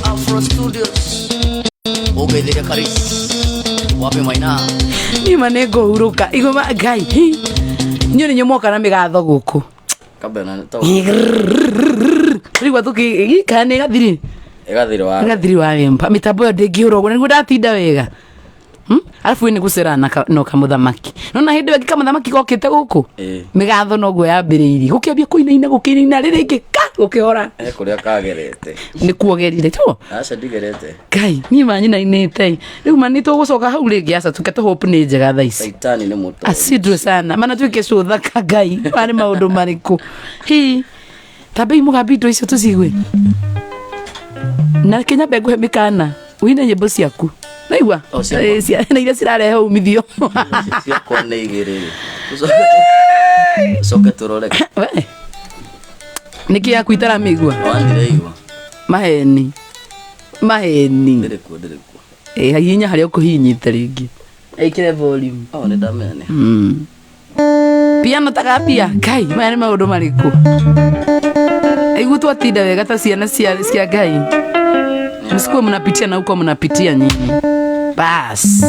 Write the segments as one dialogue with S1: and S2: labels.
S1: Afro Studios. Okay, dire Karis. Wapi maina?
S2: Ni manego uruka. Igoma gai. Nyoni nyomoka na migatho guku.
S1: Kabena to.
S2: Rigwa tuki kane gathiri.
S1: Egathiri
S2: wa wempa mitambo yo ndingiurogwo niguo ndatinda wega. Alafu ni gucerana no kamuthamaki. Nona hindi weki kamuthamaki gokite guku. Migatho no gwo yambiriiri. Gukiambia kuinaina gukirina riri ingi ka gukihora.
S1: Kuria kagerete.
S2: Ni kuogerire tu.
S1: Aca ndigerete.
S2: Kai ni manyina inete. Riu mani tugucoka hau ringi aca tukete hope ni njega tha ici.
S1: Saitani ni muto.
S2: Asidwe sana. Mana twike cutha ka Ngai. Mari maundu mariku. Hi. Tabe mugambi ndo icio tucigwe. Na Kenya bego hemikana. Wina nyimbo ciaku. Naigua na iria cirarehe umithio
S1: cia kone igiriri soke turore
S2: niki ya kuitara migua
S1: wandireigua
S2: maheni
S1: ndirikuo
S2: hinya haria ukuhinyite ringi ikire volume
S1: ni damene
S2: piano takapia kai mane maundu mariku aigu twatinda wega ta ciana cia Ngai msikuwa mnapitia na huko mnapitia nyinyi bas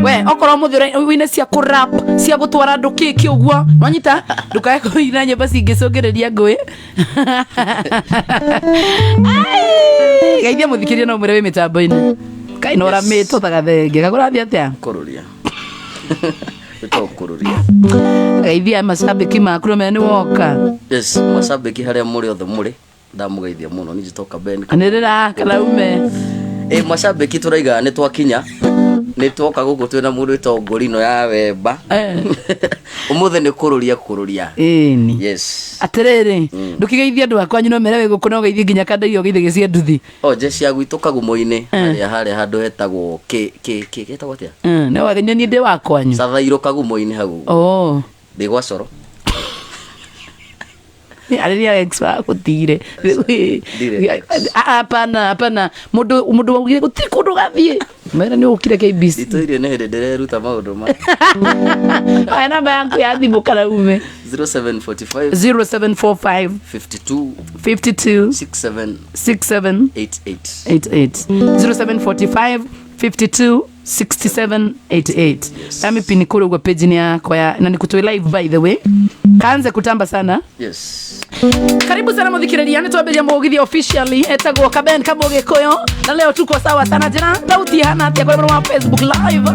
S2: we okoro muthira wina cia kurap cia gutwara ndu kiki uguo nwanyita ndukae kuina nyimbo cingicogereria ngui gaithia muthikiria no mure wi mitambo-ini kai no ramito tagathenge kagurathi atia
S1: kururia kururia
S2: gaithia mashabiki maku no mene woka
S1: yes mashabiki haria muri othe muri ndamugeithia muno ni jitoka Ben
S2: kanirira kalaume
S1: mashabiki turaiga ni twakinya ni twoka guku twina mundu itongorino ya wemba umuthe ni kururia
S2: ni
S1: yes
S2: atiriri ndukigeithia andu akwa nyino mere guku no geithie nginya kandaio geithie gicia nduthi
S1: je cia gwitu kagumo-ini haria handu hetagwo ketagwo atia
S2: no wagenye ni ndi wakwanyu
S1: Sathairo kagumo-ini hau ndi gwa coro
S2: aliria extra kutire hapana mundu wagire gutiri kundu gathie mera ni ukire KBC
S1: itoirie ne hede ndereruta maundu ma
S2: aya namba yangu ya thimu kana ume
S1: 0745
S2: 52
S1: 67
S2: 88 0745 52 6788 nami pini kule kwa page ni yako ya na nikutoi live by the way kaanze kutamba sana
S1: yes
S2: karibu sana muthikiriria ni twambiria mugithia officially etagwo Kaben Kamugikoyo na leo tuko sawa sana jana sauti hana atia kwa mwa Facebook live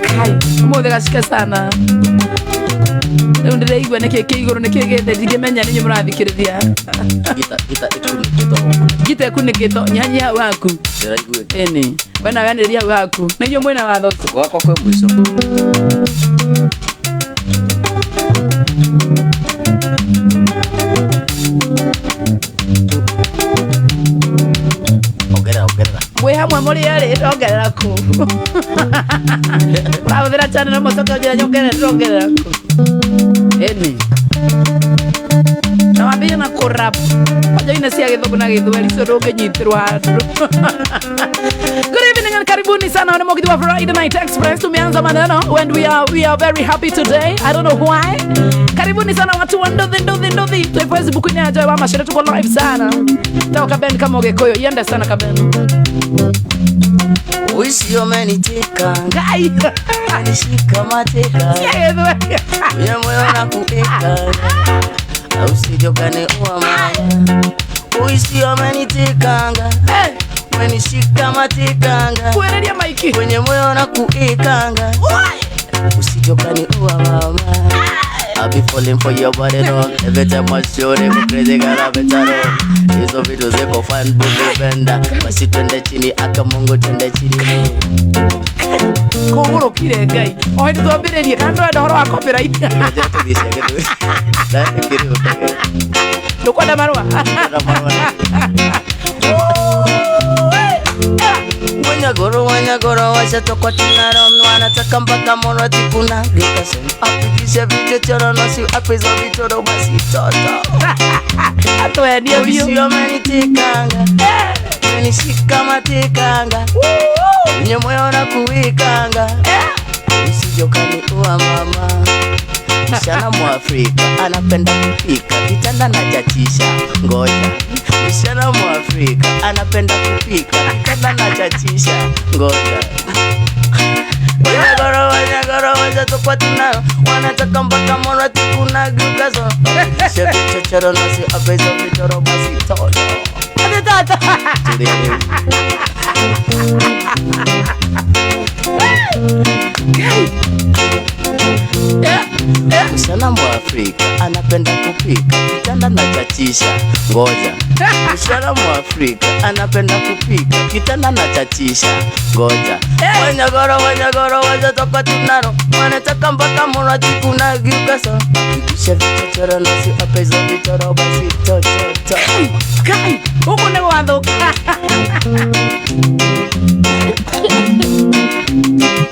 S2: kai muthe gashika sana leo ndireigwa neke iguru neke gete ndigimenya ninyi murathikiriria gita kunikito nyanya waku
S1: ndiraigwe
S2: eni bana waniriria waku ninyo mwena watho
S1: wako kwa mwisho ogera
S2: mwe hamwe muri ari ongerera ku urahuthira channel no mucoka njira nyongerera ku eni na wambia na kurap aja ina cia githugu na githweri cio ndunginyitirwa andu good evening and karibuni sana wana mugithi wa Friday Night Express tumeanza maneno and we are very happy today I don't know why karibuni sana watu wa ndothi tu Facebook ni aja wa mashara tuko live sana toka Ben Kamugikoyo yenda sana Kaben
S1: uisi omenitika
S2: Ngai
S1: anishika mateka ya moyo na kueka usijokane uwa mama uisi omenitikanga umenishika matikanga
S2: kuereria maiki
S1: kwenye moyo na kuekanga usijokane uwa mama I'll be falling for your body, no. Every time I show them, crazy girl, I'm better. Hizo vitu zeko fan bunda, basi twende chini akamungu twende chini.
S2: Kogoro kire Ngai. Ohe twambiririe kando enda horo wa copyright. Ndukwenda marua.
S1: Wanyagoro washa tokwa tinaro wanataka mpaka mono tikuna likasem apikisha video choro nosi apizo vitoro basi toto
S2: ato ya ndio bio
S1: sio manitikanga nishika matikanga nye moyo na kuikanga usijokani uwa mama Msichana Mwafrika anapenda kupika, kitanda na chachisha. Ngoja. Msichana Mwafrika anapenda kupika, kitanda na chachisha. Ngoja. Wanyagoro waja tukwa tunao, wanataka mpaka mwana tikuna gukazo. Shebi chochoro nasi abezo vitoro basi todo. Ate tata. Msichana Mwafrika anapenda kupika, kitanda na chachisha. Ngoja. Msichana Mwafrika anapenda kupika, kitanda na chachisha. Ngoja. Wanyagoro waja toka tunaro, wanataka mpaka mwana tikuna gukaso. Shebi chochoro nasi abezo vitoro basi todo.
S2: Kai, huko nego wathuka.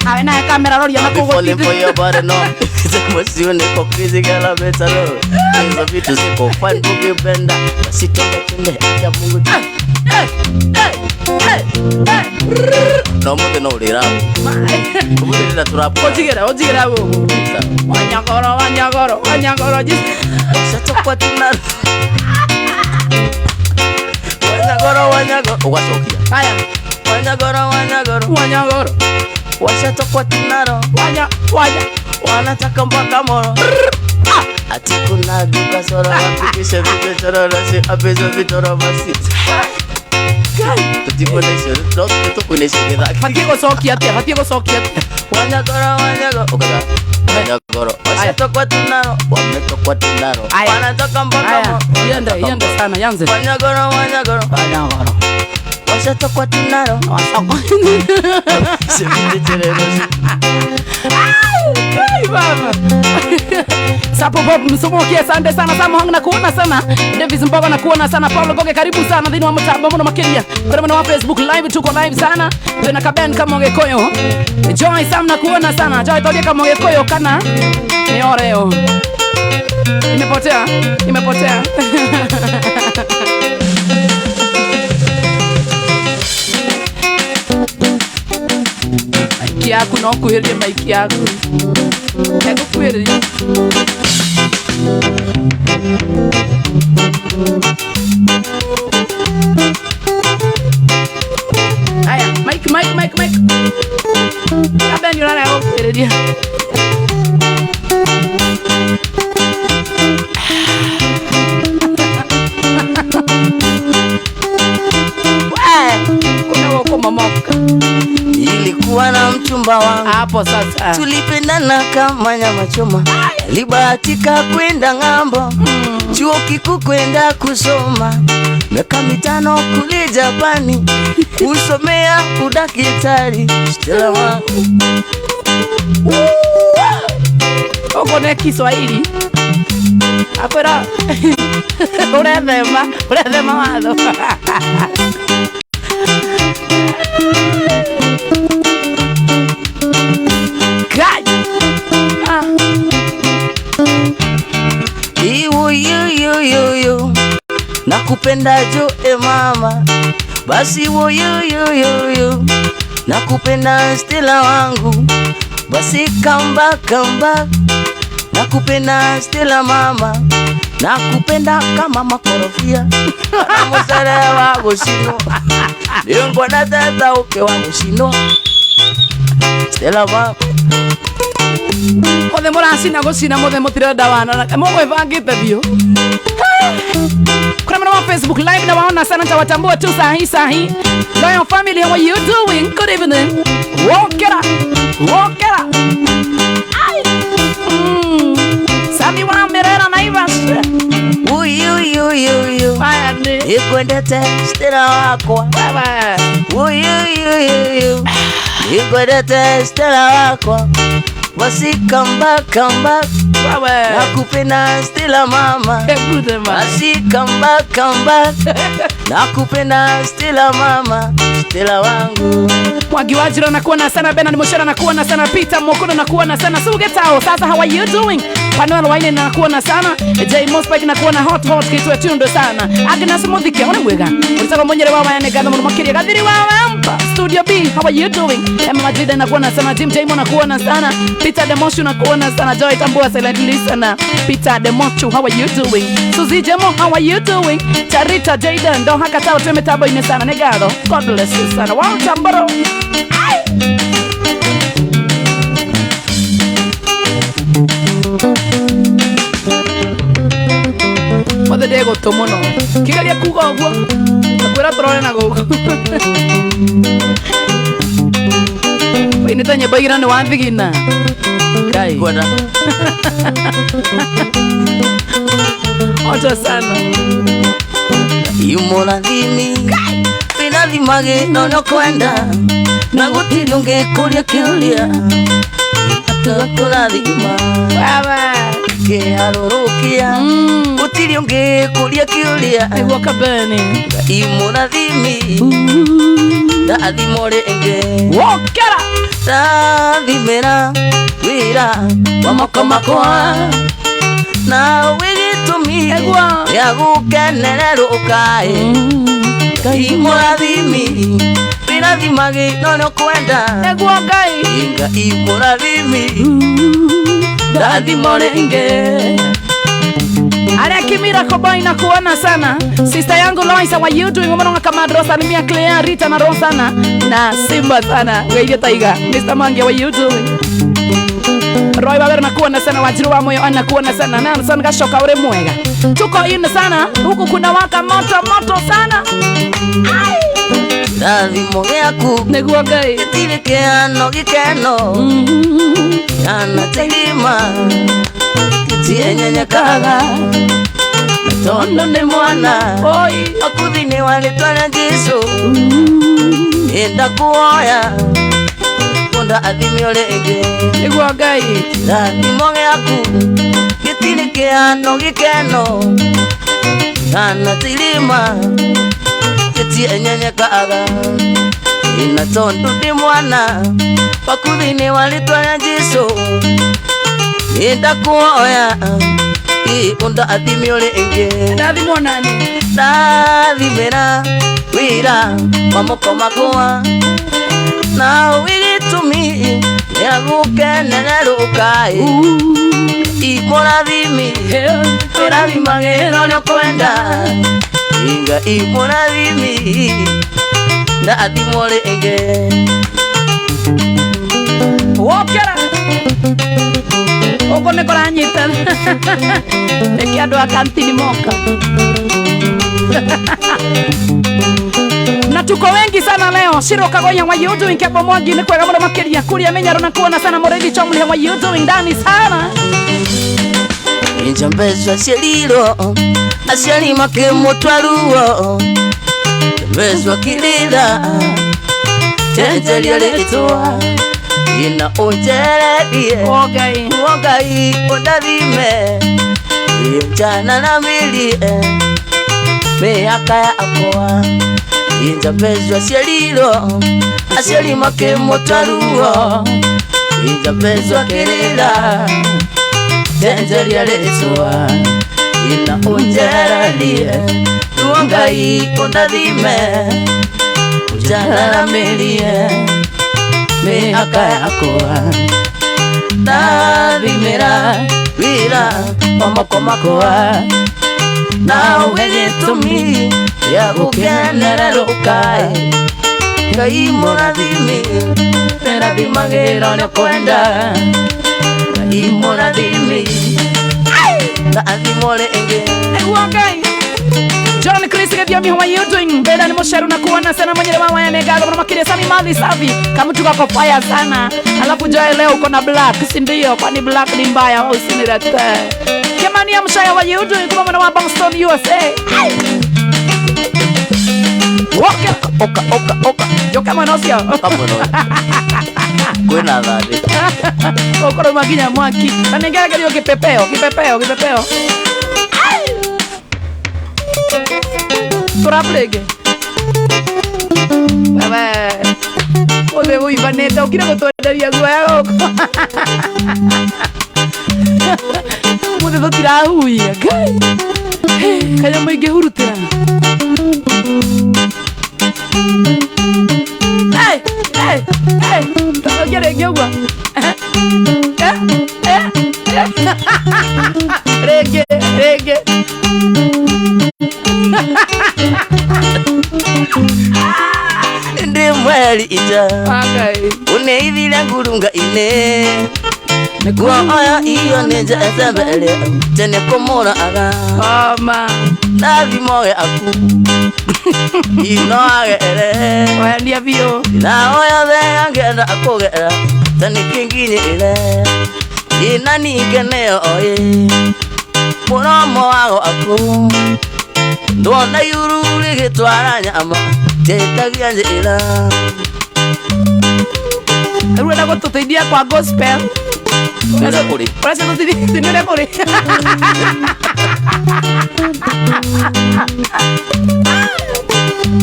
S2: Awe na kamera roria na kugo
S1: falling for your body no. Emotion iko crazy gala betalo. Hizo vitu ziko fun kukipenda. Basitonga tende ya Mungu. No mode no lira. Kumbe ndio turapo.
S2: Ojigera wo. Wanyagoro just.
S1: Shatokwa tunalo. Wanyagoro. Ugasokia.
S2: Haya. Wanyagoro.
S1: Washatokwa tunaro. Wanataka mpaka moro. Ati kuna duka sora apikisha vitu choro nasi abezo vitoro basi. Tutikonesho tutokunesho gedha.
S2: Hatigo soki ate.
S1: Wanyagoro. Ukaga. Wanyagoro. Washatokwa tunaro. Wametokwa tunaro. Wanataka mpaka moro.
S2: Yende sana yanze.
S1: Wanyagoro. Washatokwa tunaro. Sevite tererosi.
S2: Ai baba. Sapo Bob msomokie asante sana Samu Hang na kuona sana Davis Mbogo na kuona sana Paulo Goge karibu sana dhini wa mtamba mwana makilia kwa mwana wa Facebook live tuko live sana tuna kaben kama Ngekoyo Joy Sam na kuona sana Joy toge kama Ngekoyo kana ni oreo imepotea maiki yaku no kuhirie maiki yaku ego kuhirie aya Mike kaben yura ego kuhirie kuna wako mamoka
S1: Ilikuwa na mchumba wangu
S2: hapo sasa
S1: tulipendana kama nyama choma libahatika kwenda ng'ambo chuo kikuu kwenda kusoma miaka 5 kule Japani usomea udakitari Stella wangu
S2: uko na Kiswahili akwera urethema watho
S1: Yo nakupenda jo mama basi wo yo nakupenda Stella wangu basi kamba nakupenda Stella mama nakupenda kama makorofia mosara wa goshino ndio na tata uke wa goshino Stella wangu
S2: Mothe muracina gucina mothe mutire ndawana mugwe bangite bio kuna mwana wa Facebook live na waona sana tawatambua tu sahi Lion family how are you doing good evening walk it up ai Sami wa merera na ivashe
S1: uyu
S2: bayane
S1: ikwendete Stella wako
S2: baba
S1: uyu ikwendete Stella wako basi kamba
S2: baba
S1: nakupenda Stella mama
S2: good man
S1: basi kamba nakupenda Stella mama Stella wangu
S2: Mwagi Wajiro na kuona sana Bena ni Moshera na kuona sana Peter Mokono na kuona sana Sugetao sasa how are you doing Panuel Waine na kuona sana. J Mospike na kuona hot kitu etundo sana. Agnes Muthike ona mwega. Ulisaka monyere wa mayane gadha muno makiria gathiri wa mpa. Studio B, how are you doing? Emma Madrid na kuona sana. Jim J na kuona sana. Peter Demoshu na kuona sana. Joy Tambua silent listener. Peter Demoshu, how are you doing? Suzy Jemo, how are you doing? Charita Jayden, ndo haka tao tumetabo ine sana. Negado, God bless you sana. Wow, tambaro. Mothe dego tomono. Kigalia kuga ogwo. Takwira trone na gogo. Ini tanya bagiran wa bigina. Kai.
S1: Kwada.
S2: Oto sana.
S1: Imola dimi. Pina dimage no kwenda. Nagutiri ungekuria kiulia. Atakula dima.
S2: Baba.
S1: Ke arurukia. Utiri ungekuria kiulia.
S2: Ego kabene.
S1: Imola dimi. Da dimore enge.
S2: Wokera.
S1: Da dimera. Wira. Wamoko makoa. Na wigitumi.
S2: Egwa.
S1: Ya gukenera ukae. Imorathimi birathimage no kwenda
S2: Ego gai.
S1: Inga imorathimi
S2: Dathimo renge. Are Kimira Koboi na kuona sana. Sister yangu Loisa, how are you doing? Umenonga kama Rosa, nimia Clea, Rita na Rosana. Na Simba sana. Wewe Taiga. Mr. Mangi, how are you doing? Roy Baber na kuona sana. Wajiru wa moyo ana kuona sana. Na sana kashoka ure mwega. Tuko in sana. Huku kuna waka moto sana. Ai.
S1: Dathimo yaku
S2: Neguo gai.
S1: Gitirikiano gikeno Yana tilima Tienyenyekaga Tondo ni mwana
S2: Oi.
S1: Akuthini walitwana Jesu Enda kuoya Kunda athimio renge
S2: Neguo gai.
S1: Dathimo yaku Gitirikiano gikeno Yana tilima Tienyenyekaga Ina tondo ni mwana Wakuthini walitwana Jesu Enda kuoya Kunda athimio renge
S2: Dathimo nani?
S1: Dathimera wira Wamoko makoa Na wigitumi Ya gukenera ukae Imorathimi Birathimage no kwenda Inga imorathimi Dathimo renge
S2: Wokera. Oko nekora nyita. Eki ando akantini moka. Na tuko wengi sana leo. Shiro Kagonya, what you doing? Kepo Mwangi ni kwega muno makiria. Kuria Menyaro na kuona sana. Moredi Chomli, what you doing? Ndani sana.
S1: Injambezwa aciariro aciari makimutwaruo Mbezwa kirira Tenjeria ritwa Ina unjererie
S2: Ogai.
S1: Wogai undathime Injana na milie Miaka yakwa Injambezwa aciariro aciari makimutwaruo Injambezwa kirira Tenjeria ritwa Ina unjererie Wogai undathime Injana na milie Miaka yakwa Dathimera wira Wamoko makoa Na wigitumi Ya gukenera ukae Ngai mũrathimi Birathimagĩra ũrĩa kwenda Ngai mũrathimi Ndathimwo rĩngĩ
S2: Nĩguo Ngai. John Chris Gediami, how are you doing? Beda ni Mosheru na kuona sana mwenye mama ya negado mwana makiria Sami Mali Savi kama tuko kwa fire sana. Alafu Joy leo uko na black, si ndio? Kwani black ni mbaya au usinilete? Kemani ya Mshaya, how are you doing? Kuma mwana wa Bangstone USA. Oka. Yo kama nosio.
S1: Kwena dhari
S2: Okoro maginya mwaki. Tanengera kelio kipepeo. Turaplege. Baba. Ode ui vaneta, ukira gutwenderia guaya goko. Umuthi tutirahuia Ngai kanya muingi hurutira Togere ngegwa Rege
S1: Ndi mweli ija uneithile ngurunga ine Kwa oya iyo ninja esebele Tene kumura aga Nathi moge aku Ino age ele
S2: Oya ndia vio
S1: Na oya thea ngenda akugera Tani kingini ile Ina nigeneo oye Muromo wago aku Ndona yururi gitwara nyama Tetagia njira
S2: Rueda gututeithia kwa gospel
S1: Nura kuri
S2: Parece que nura kuri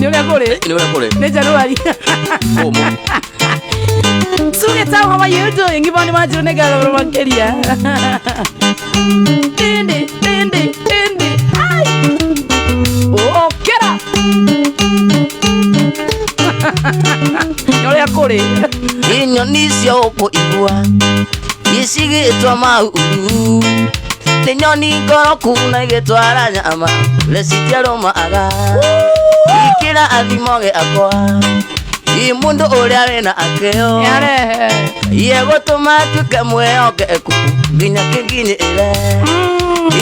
S2: Nura kuri Ne January
S1: Como
S2: Suge tau how are you doing? Give on my nigga over Mankeria Dindi Ay Oh get up Nura kuri
S1: Inyoni siopo igwa Isigitwa mauru Ninyoni ngoroku na igitwara nyama Lesitia roma aga Ikira athimoge akwa Imundu uria wina akeo
S2: Yare
S1: Yegotuma tuke mweogeku Ginya kingini ile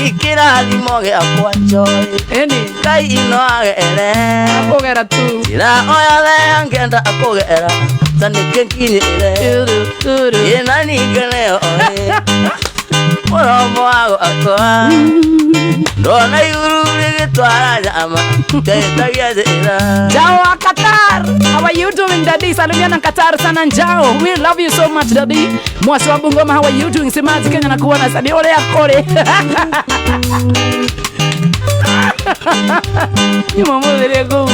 S1: Ikira athimoge akwa joy
S2: Eni
S1: Kai ino age ele
S2: Akogera tu
S1: Ira oya thea ngenda akugera Tani kingini ile Ina nigeneo oye Muromo wago akwa Ndona yururi gitwara nyama Tetagia njira
S2: Jao wa Qatar. How are you doing daddy? Salimiana Qatar sana Jao. We love you so much daddy. Mwasi wa Bungoma, how are you doing? Simazi Kenya na kuona sani ole ya kore. Ni mama vile go.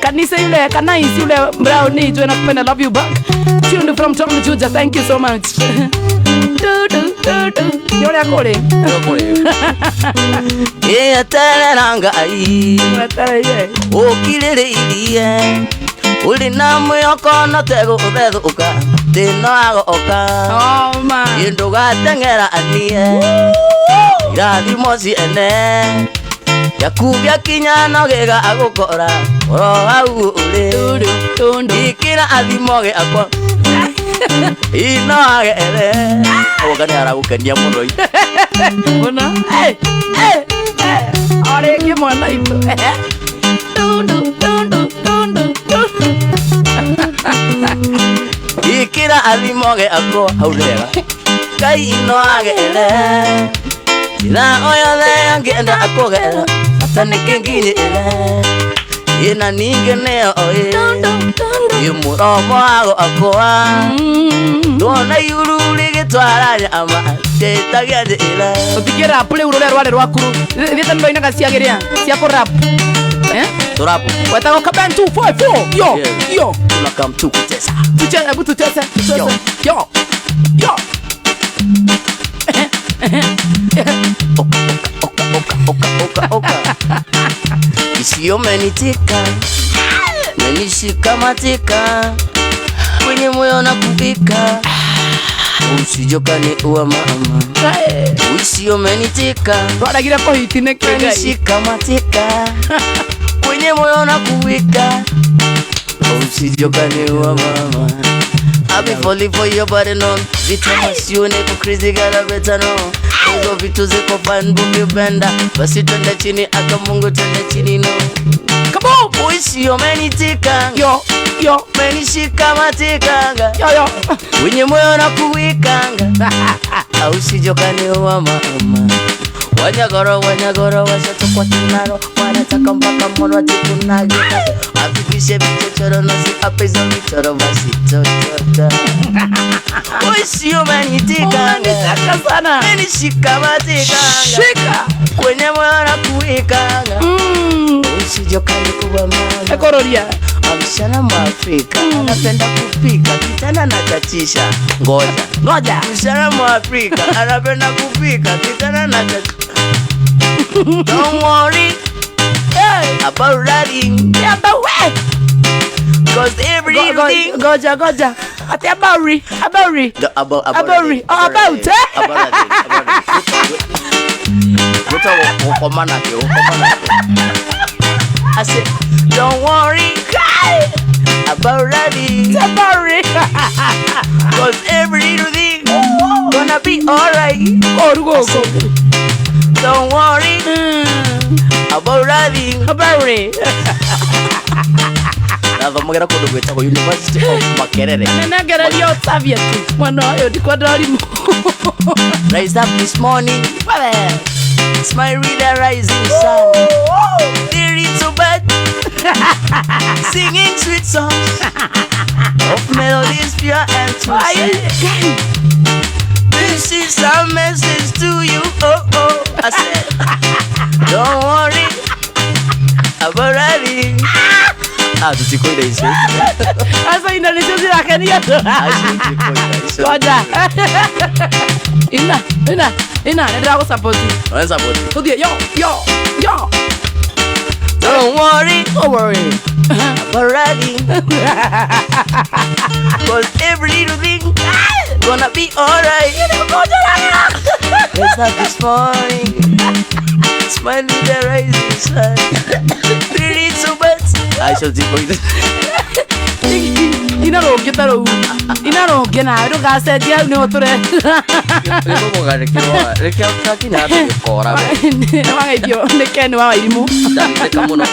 S2: Kanisa yule kanais yule brownie tu nakupenda, love you back. Tuned from Tom Juja. Thank you so much. Yole ya kore.
S1: Iya teranga ai Okirere ilie Uli na mwiyoko no tego ubethuka Tino ago oka
S2: Oh man
S1: Indu gatengera anie Irathimo ciene Yakubia kinya no giga agukora Oro hau uli Ikira athimoge akwa Ino age ele Ogani aragukenia muno
S2: Ona Ore ke mwana ito
S1: Ikira athimoge akwa haurega Kai ino age ele Ina oya thea ngenda akugera Atani kingini ele Ina ningeneo oye Imuromo wago akwa Ndona yururi gitwara nyama Tetagia njira
S2: Utikira apule urore rwale rwakuru Thita ndo inaga ciagiria cia kurap
S1: Turapu
S2: Wetago kaben 254 Yo
S1: Tunakam tukutesa
S2: Ebu tutesa Yo
S1: Oka Isio menitika Menishika matika Kwenye moyo na kupika Usijokani uwa mama Isio menitika
S2: Wadagira po hitine kengai
S1: Menishika matika Kwenye moyo na kupika Usijokani uwa mama I'll be falling for your body no Vitu masione ku crazy gara better no Hizo vitu ziko fan buki benda Basi twende chini aka Mungu twende chini no
S2: Come on
S1: Uishi umenitika
S2: Yo
S1: Menishika matikanga
S2: Yo
S1: Wenye moyo na kuwikanga Usijokani uwa mama Wanyagoro washatokwa tunaro Wanataka mpaka moro tikunagita Afikishe vichochoro nasi apeza vichoro basi chochota Uishi umenitikanga
S2: Umenitaka sana
S1: Menishika matikanga
S2: Shika
S1: Kwenye moyo na kuwikanga Usijokani kuwa mama
S2: Ekororia
S1: Msichana Mwafrika anapenda kupika, kitana na chatisha. Ngoja. Msichana Mwafrika anapenda kupika, kitana na chatisha. Don't worry about riding.
S2: Yeah, but wait.
S1: Cause everything.
S2: Goja. Ati about.
S1: I said, don't worry about riding. Cause everything gonna be alright. Don't worry about riding. Nava mwagera kundu gwetagwo University of Makerere.
S2: Nenegereria Soviet. Mwana oyo ndikwa ndarimu.
S1: Rise up this morning, smile with the rising sun. The little bird singing sweet songs of melodies pure and true. This is a message to you. I said, don't worry about riding. Tutikoida hizo.
S2: Asa inalishozi la kenia tu. Goja. Ina, nenda ko support. Tudie, yo.
S1: Don't worry about riding. Cause every little thing gonna be alright. Let's have this morning. Smile with the rising sun. Pretty so bad. I shall take it.
S2: Inaroge na ero gasetia ni otore.
S1: Lego mogare kiroa. Rekia kaki na ate kora.
S2: Wangaithio ndeke ni wa irimu.
S1: Ndandeka muno.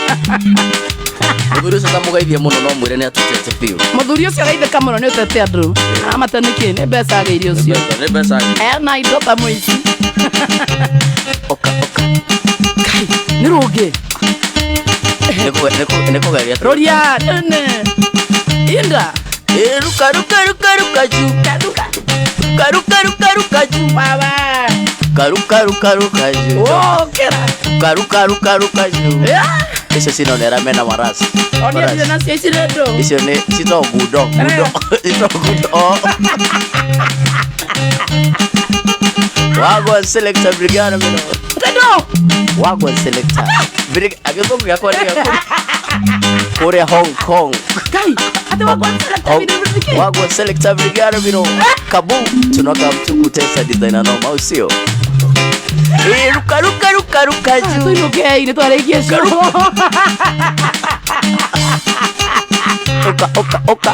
S1: Muthuri ucio tamugeithia muno no mwire ni atutete biu.
S2: Muthuri ucio gaitheka muno ni utete andu. Amata niki ni mbeca ageirio ucio.
S1: Ni mbeca.
S2: Na indo ta muici.
S1: Oka.
S2: Kai, ni roge.
S1: Neko garia.
S2: Roria, Inda.
S1: Ruka ju. Ruka ju.
S2: Baba.
S1: Ruka ju.
S2: Oh, kera.
S1: Ruka ju. Eso si no era mena maras.
S2: Onia ndio nasi isiredo.
S1: Eso ne sito gudo. Sito gudo. Wago selector brigade mino.
S2: Tendo.
S1: Wago selector. Brigade agezo ya kwa Korea Hong Kong.
S2: Kai, ate wago selector brigade.
S1: Wago selector brigade mino. Kabu tunoka mtu kutesa designer no mausio. Ruka ju.
S2: Soy okay, ni tware kiesho.
S1: Oka.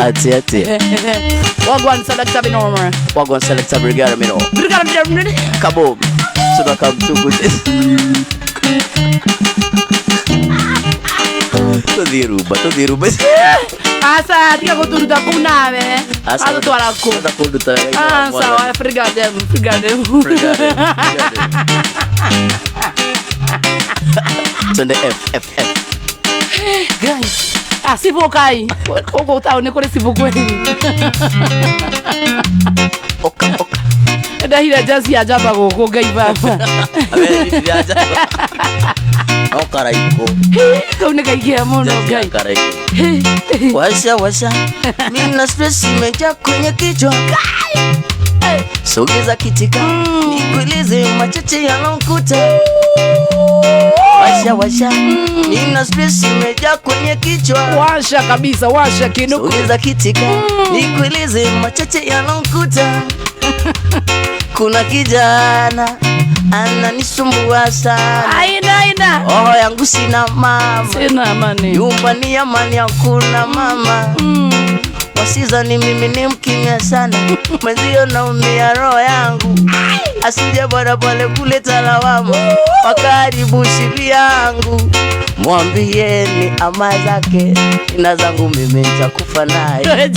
S1: Ati.
S2: Wagwan selector binorma.
S1: Wagwan selector brigade mino.
S2: Brigade.
S1: Kaboom. Tunoka mtu kutesa. Todiruba.
S2: Asa, tia kuturuta kunawe. Asa twara ku. Sawa, brigade.
S1: Tunde F.
S2: Guys. Sivo kai. Koko tao ni kore sivo kweli.
S1: Oka.
S2: Dahira jazi ajaba koko gai baba.
S1: Abe ni ajaba. Okaraiko.
S2: Kaune kaikia mono gai.
S1: Okaraiko. Washa. Mina stress imejaa kwenye kichwa. Sogeza kitika. Nikueleze machache yalonkuta. Washa. Nina stress imejaa kwenye kichwa.
S2: Washa kabisa, washa kinuku.
S1: Sogeza kitika. Nikueleze machache yalonkuta. Kuna kijana ananisumbua sana.
S2: Aina.
S1: Roho yangu sina mama.
S2: Sina amani.
S1: Nyumbani amani hakuna mama. Wasizani mimi ni mkimya sana. Mwenzio naumia roho yangu. Asije bora pale kuleta lawama. Wakaribu shibi yangu. Mwambieni ama zake. Ina zangu mimi nitakufa naye.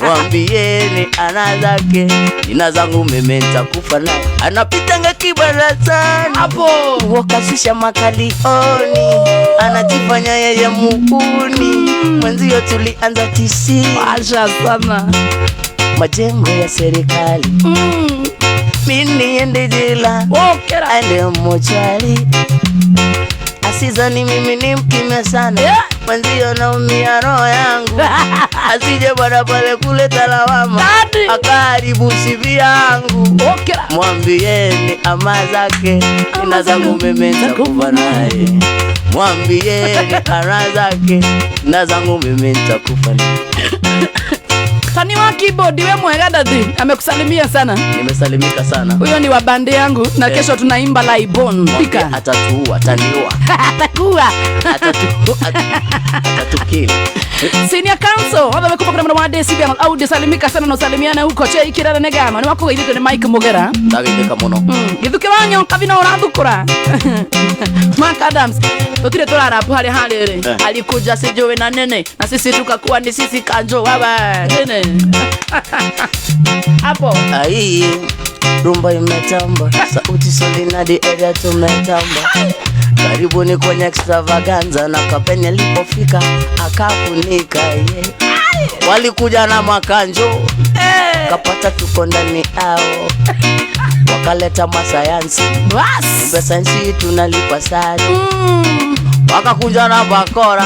S1: Mwambieni ana zake. Ina zangu mimi nitakufa naye. Anapitanga kibarazani.
S2: Hapo.
S1: Wakashusha makalioni. Anajifanya yeye muuni. Mwenzio tulianza tisi.
S2: Washa sana.
S1: Majengo ya serikali. Mimi ende jela.
S2: Kera.
S1: Ende mochari. Asizani mimi ni mkimya sana. mwenzio naumia roho yangu. Asije bwana pale kuleta lawama, akaribu CV yangu. Mwambieni ama zake, ina zangu mimi nitakufa naye. Mwambieni ana zake, ina zangu mimi nitakufa naye.
S2: Tani wa keyboard we mwega dadi amekusalimia sana.
S1: Nimesalimika sana.
S2: Huyo ni wa bandi yangu na kesho tunaimba Laibon. Pika.
S1: Atatuua, ataniua.
S2: Atakuwa.
S1: Atatukili.
S2: Senior Council, wada wekupa kuna mwana wadesi bia au desalimika sana na usalimiana huko. Che ikirana negama, ni wako gaidhiko ni Mike Mugera.
S1: Ndagithika muno.
S2: Githuke wanyo kabina urathukura. Mark Adams, tutire turarapu hali ere. Alikuja sijowe na nene na sisi tukakuwa ni sisi kanjo baba. Nene. Hapo.
S1: Ai, rumba imetamba. Sauti soli na the area tumetamba. Karibuni kwenye extravaganza na kapeni alipofika akafunika walikuja na makanjo kapata tuko ndani ao wakaleta masayansi sayansi tunalipa sari wakakuja na bakora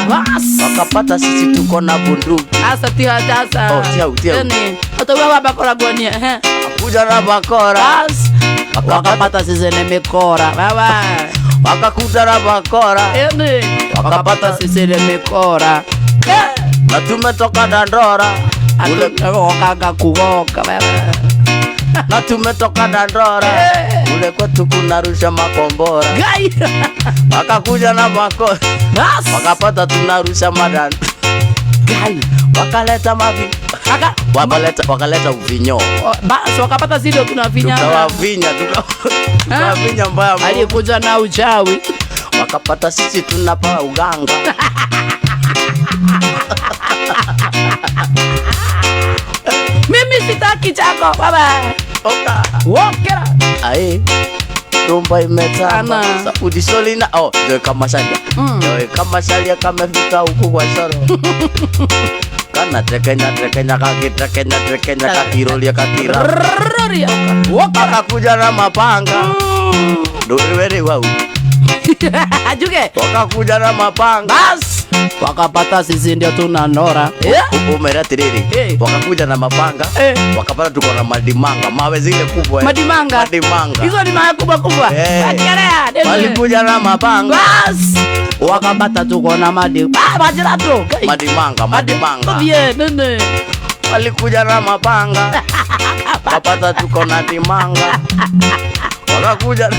S1: wakapata sisi tuko na bunduki
S2: asa tia
S1: tia
S2: utawa bakora gonia
S1: kuja na bakora
S2: wakapata sisi ni mikora baba
S1: wakakuja na bakora
S2: wakapata sisi ni mikora
S1: na tumetoka Dandora
S2: ule wakaga kugoka baba
S1: na tumetoka Dandora ule kwetu kunarusha makombora wakakuja na bakora wakapata tunarusha madani wakaleta mavi wakaleta uvinyo
S2: basi wakapata zile tunavinya
S1: tukawavinya mbaya
S2: alikuja na uchawi
S1: wakapata sisi tunapa uganga
S2: mimi sitaki chako baba wokera
S1: ai rumba imetamba Saudi Solina joe kama shalia kama shalia kamefika huku kwa shoro kana tekenya kakirolia kakira wakakuja na mapanga wewe wao
S2: ajuge
S1: wakakuja na mapanga
S2: bas wakapata sisi ndio tunanora
S1: umeratiriri wakakuja na mapanga wakapata tuko na madimanga mawe zile kubwa
S2: madimanga hizo ni mawe kubwa
S1: walikuja na mapanga
S2: bas wakapata tuko na madimanga nene
S1: walikuja na mapanga wakapata tuko na dimanga wakakuja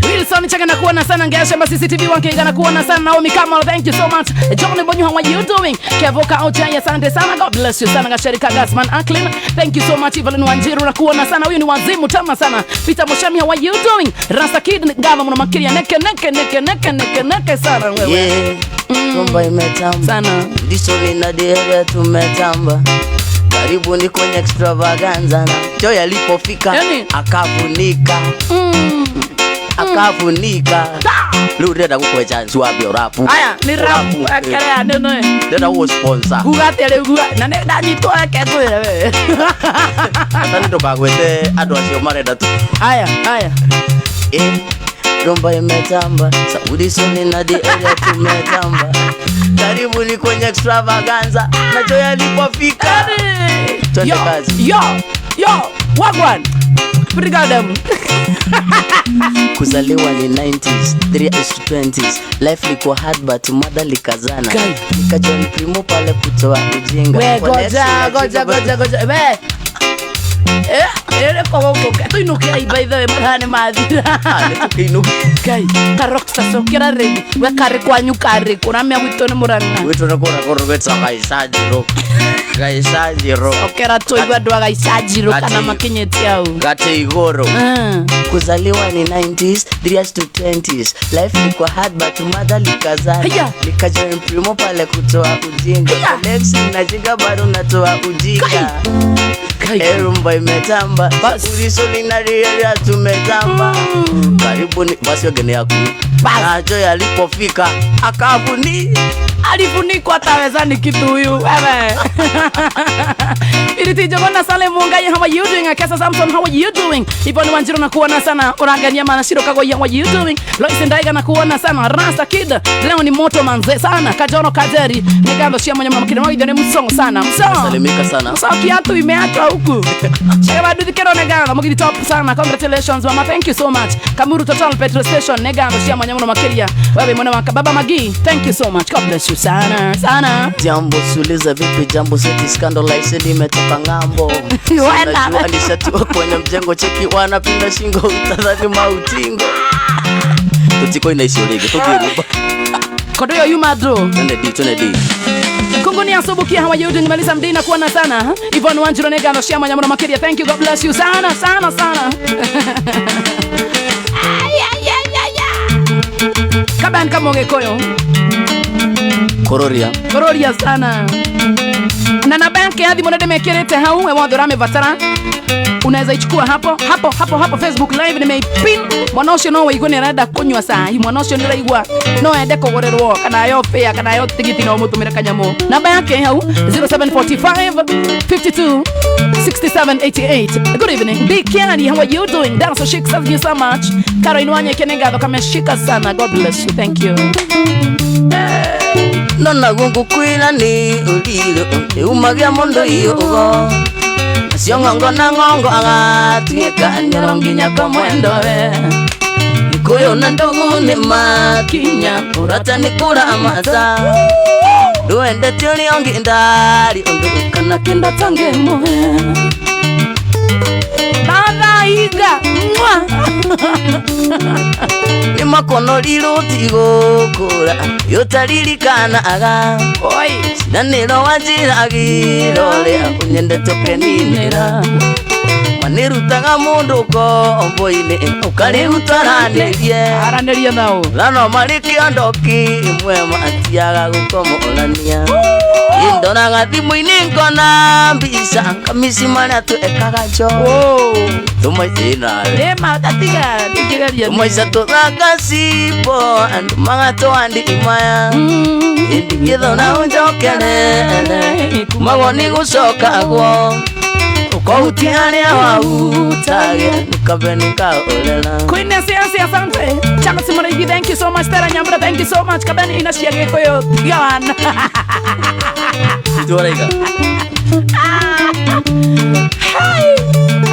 S2: Wilson chaka na kuona sana ngesha basi CCTV wanke na kuona sana Naomi Kamal, thank you so much. John Bonyu, how are you doing? Kevoka Ochaya, asante sana, God bless you sana. Gasharika Gasman Anklin, thank you so much. Evelyn Wanjiru na kuona sana, huyu ni wazimu tama sana. Peter Moshami, how are you doing? Rasa Kid Gava mwana makiria neke sana wewe.
S1: Rumba imetamba
S2: sana.
S1: Disoli na the tumetamba. Karibuni kwenye extravaganza na Joy alipofika akafunika akafunika lureda kukwecha swabio rapu
S2: aya ni rapu akarea nene
S1: deda wo sponsor
S2: kugatele gua na ne dani to aketwe wewe
S1: atani to bagwete adwasio mareda tu
S2: aya
S1: rumba imetamba Saudi Solina the area tumetamba karibuni kwenye extravaganza na Joy alipofika twende kazi
S2: yo wagwan brigadem
S1: kuzaliwa ni 90s 3s20s life liko hard but mother likazana nikajoin primo pale kutoa ujinga
S2: we goja we kogo to inukia by the way madhane madhira kai karoksa sokera regi we kare kwanyu kare kuramya gwitone muranga
S1: witone kora korobetsa gaisajiro
S2: okera to igwadwa gaisajiro kana makinyeti yao
S1: gate igoro kuzaliwa ni 90s 3s20s life liko hard but mother likazana nikajoin primo pale kutoa ujinga Lexi na jinga bado natoa ujinga rumba imetamba Saudi Solina ria tumetamba karibuni basi wageni yako na Joy alipofika
S2: alifunikwa ataweza ni kitu huyu wewe. Iriti Jogona Sale Mungai, how are you doing? Akesa Samson, how are you doing? Ivoni Wanjiru na kuona sana. Urangania Manashiro Kagoya, how are you doing? Lois Ndaiga na kuona sana. Rasta Kid, leo ni moto manze sana. Kajono Kajeri, Nigando Shia Mwenye Mwamakina Mwagi Dene Msongo sana.
S1: Salimika sana.
S2: Msao kiatu imeachwa huku. Shekaba Duthi Kero Negando, Mwagi top sana. Congratulations mama, thank you so much. Kamuru Total Petrol Station, Negando Shia Mwenye Mwamakina. Wewe mwana waka Baba Magi, thank you so much. God bless you sana sana.
S1: Jambo suliza vipi, jambo seti scandalize nimetoka ngambo. Najua alishatiwa kwenye mjengo, cheki wanapinda shingo, utadhani mautingo. Tutiko inaisi olege, tukiruba
S2: Kodoyo Yumadro
S1: Tunedi
S2: Kunguni Asubukia, how are you doing? Melissa Mdina kuona sana. Ivon Wanjiru Negando Shia Mwenye Mwamakina, thank you, God bless you sana sana sana. Kaban Kamoge Koyo Kororia sana. Na na bank hadi mwanade mekerete hau we wadorame vatara. Unaweza ichukua hapo Facebook live nimeipin. Mwanosho no igone rada kunywa saa. Hi mwanosho ndira igwa. No ende kogorerwo kana yo fare kana yo tigiti no mutumira kanyamo. Namba yake hau 0745 52 6788. Good evening. Big Candy, how are you doing? Dance so chic, thank you so much. Karo Inwanye Kenegado kameshika sana. God bless you. Thank you.
S1: Nona gungu kwila ni ulilo umagia mondo iyo Sio ngongo na ngongo agatuika nyaronginya kamwendo we Ikoyo na ndogo ni makinya urata ni kura amata Duende tioni ongi ndari onduka na kenda tange moe
S2: Baba iga
S1: Ni makono lilo tigo kura yotalili kana aga
S2: Oi
S1: Sinanilo wajira girole unyende toke ninira Manirutaga mundu ko omboine ukari utarandirie
S2: Arandirie nao
S1: Lano mariki ondoki mwema atiaga gukomolania Indona gathimu ininkona mbisa kamisi maria tuekaga jo Tumaisina
S2: Ema tatiga tigeria
S1: Tumaisa tuthaka sipo andu magatoandi imaya Indigitho na unjokere kumagoni gucoka guo Ukoutiania wautage nukabenika olena
S2: Queen Siansi asante Chama Simorigi, thank you so much. Tera Nyambra, thank you so much. Kabeni inashiage koyo Gawan
S1: Tuarega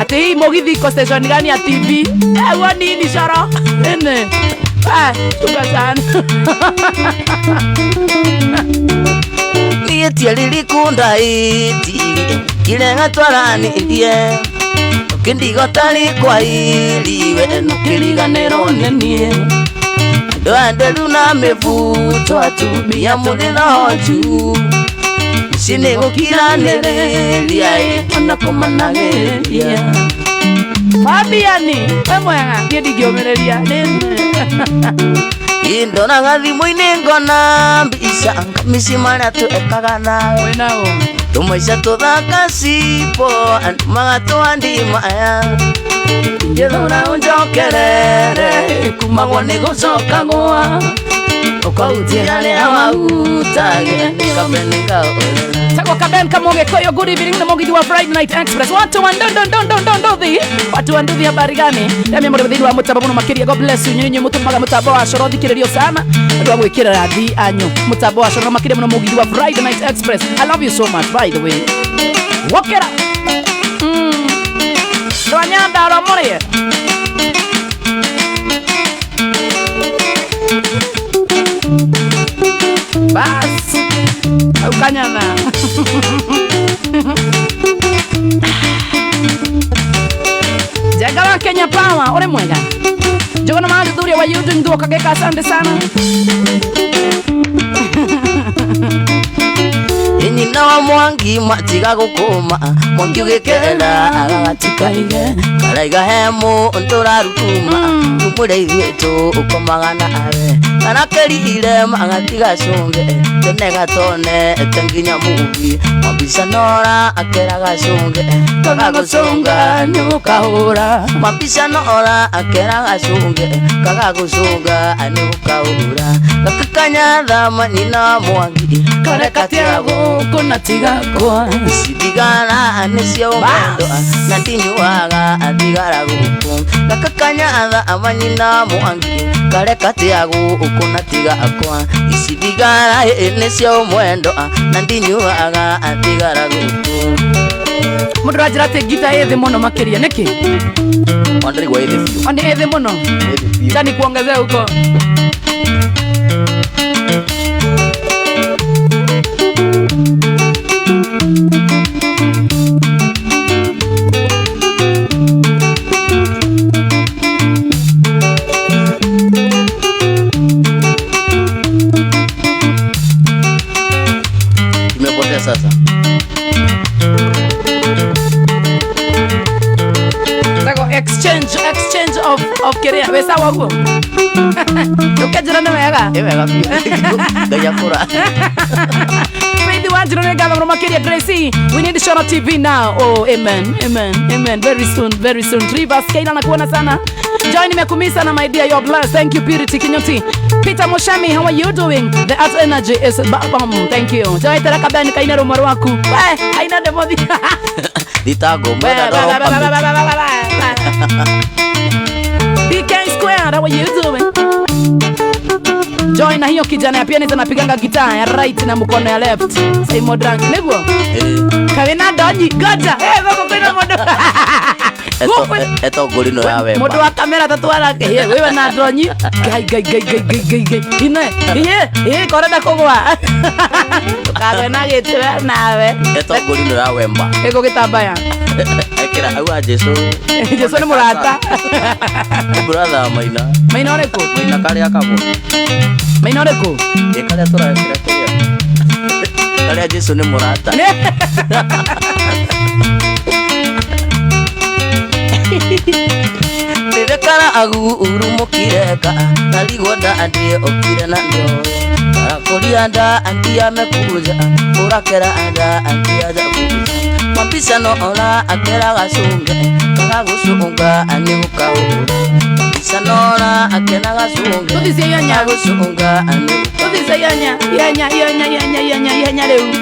S2: Ati mogithi ko station gani ya TV Ewa nini shara Ene Tukasan
S1: Nietia lilikunda iti Kilenga twarani ilie Kindigo tali kwa iliwe Nukiliga neronenie Doandelu na mevuto Atubia mulina hoju Sinego kiranelelia Anakomanagelia
S2: Fabiani Emwega Giomerelia
S1: Indona gathimu iningona mbisa Kamisi maria tuekaga nawe
S2: Wenao
S1: Tumaisa tuthaka sipo Andu magatuandi maya Njethona unjokerere Kumagwo ni gucoka gwa Ukautia ria wautage Nikabenika olena
S2: Tako Kaben Kamoge Koyo, good evening. Na Mogi wa Friday Night Express. Watu wandondi. Watu wandondi habari gani? Dami mbona bidhi wa mutababu na makiria. God bless you. Nyinyi mutumaga mutabo wa shorodi kirerio sana. Adwa gwikira radhi anyu. Mutabo wa shorodi makiria na Mogi wa Friday Night Express. I love you so much, by the way. Walk it up. Twanyanda romore. Bas. Ukanyana. Jagawa Kenya Power, ore mwega. Jogona maadi dhuria wa yuding duo kageka asante sana.
S1: Nyina wa mwangi matiga gukuma Mwangi ugikera agatika ige Karaiga hemu nturarukuma Tumure ithu ukomaga na awe anakerire magatiga cunge tene gatone tenginya mugi mabisa nora akera gacunge kagagucunga ni gukahura mabisa nora akera gacunge kagagucunga ni gukahura gakakanya thamani na mwangi kareka tiago kuna tigakwa sidigana anesio mendo na tinyuaga adigara guku gakakanya thamani na mwangi kareka tiago kuna tigakwa isidigana anesio mwendo na tinyuaga adigara guku mundu rajira te gita ethe mono makiria niki ondri gwa ethe biu ande ethe mono tani kuongezea huko imepotea sasa. Exchange of career wesa wago ukajira na wega wega gaya kura maybe want to know gather from career Gracie we need to show on TV now. Oh amen very soon Rivers Kaina nakuona sana join nimekumisa na my dear your blessed. Thank you Purity Kinyoti. Peter Moshami, how are you doing? The art energy is bomb. Thank you. Joy teraka bani kaina rumoro waku aina demodi ditago mweda DK Square, how are you doing? Join na hiyo kijana ya pianist anapiganga gitaa ya right na mkono ya left. Say modrank nego. Kawena doji goja. Bako kwenda modo. Eto golino ya wemba. Modo wa kamera tatuara ke. Wewe na donyi. Gai. Ine. Korada kogwa. Kawena getwe nawe. Eto golino ya wemba. Ego kitabaya. Ekira awa Jesu ni murata brother maina oreko maina kale akabo maina oreko ekale tora ekira kale Jesu ni murata Bebekara agu urumukireka naligoda andie okire na ndio Korea anda andia mekuja urakera anda andia jabu mapisa no ola akera gasunge kagagusunga anibuka mapisa no ola akera gasunge tudise yanya gusunga anibuka tudise yanya leu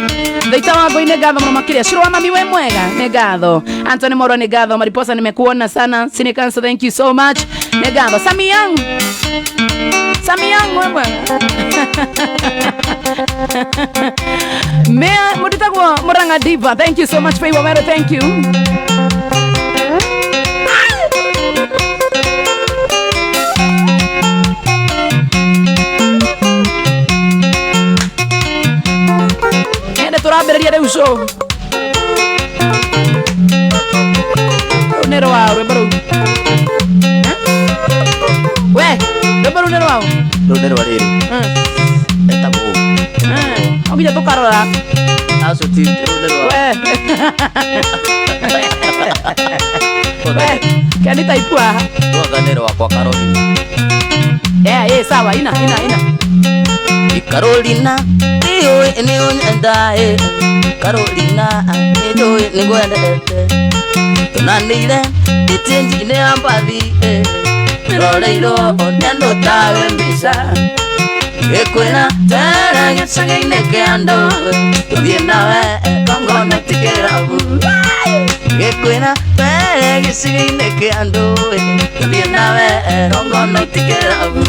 S1: Daita wangu ine gatho mno makiria shiro mami we mwega ne gatho Anthony Moro ne gatho mariposa nimekuona sana Sine Cancer thank you so much ne gatho Sami Young wewe Mea muditagwa Muranga Diva thank you so much for your mero thank you Turabereria de uso Nero wa rebaro we rebaro nero wa riri eta bo obija to karola aso ti nero we kani taipua wa nero wa kwa Carolina sawa ina Carolina Neo ndae Carolina Neo ngwenda tunanire itinji ne ambathi roleiro onendo tawe mbisa ekwena tara getsagaine kando tuthie nawe kongono tikerabu ekwena tara getsagaine kando tuthie nawe kongono tikerabu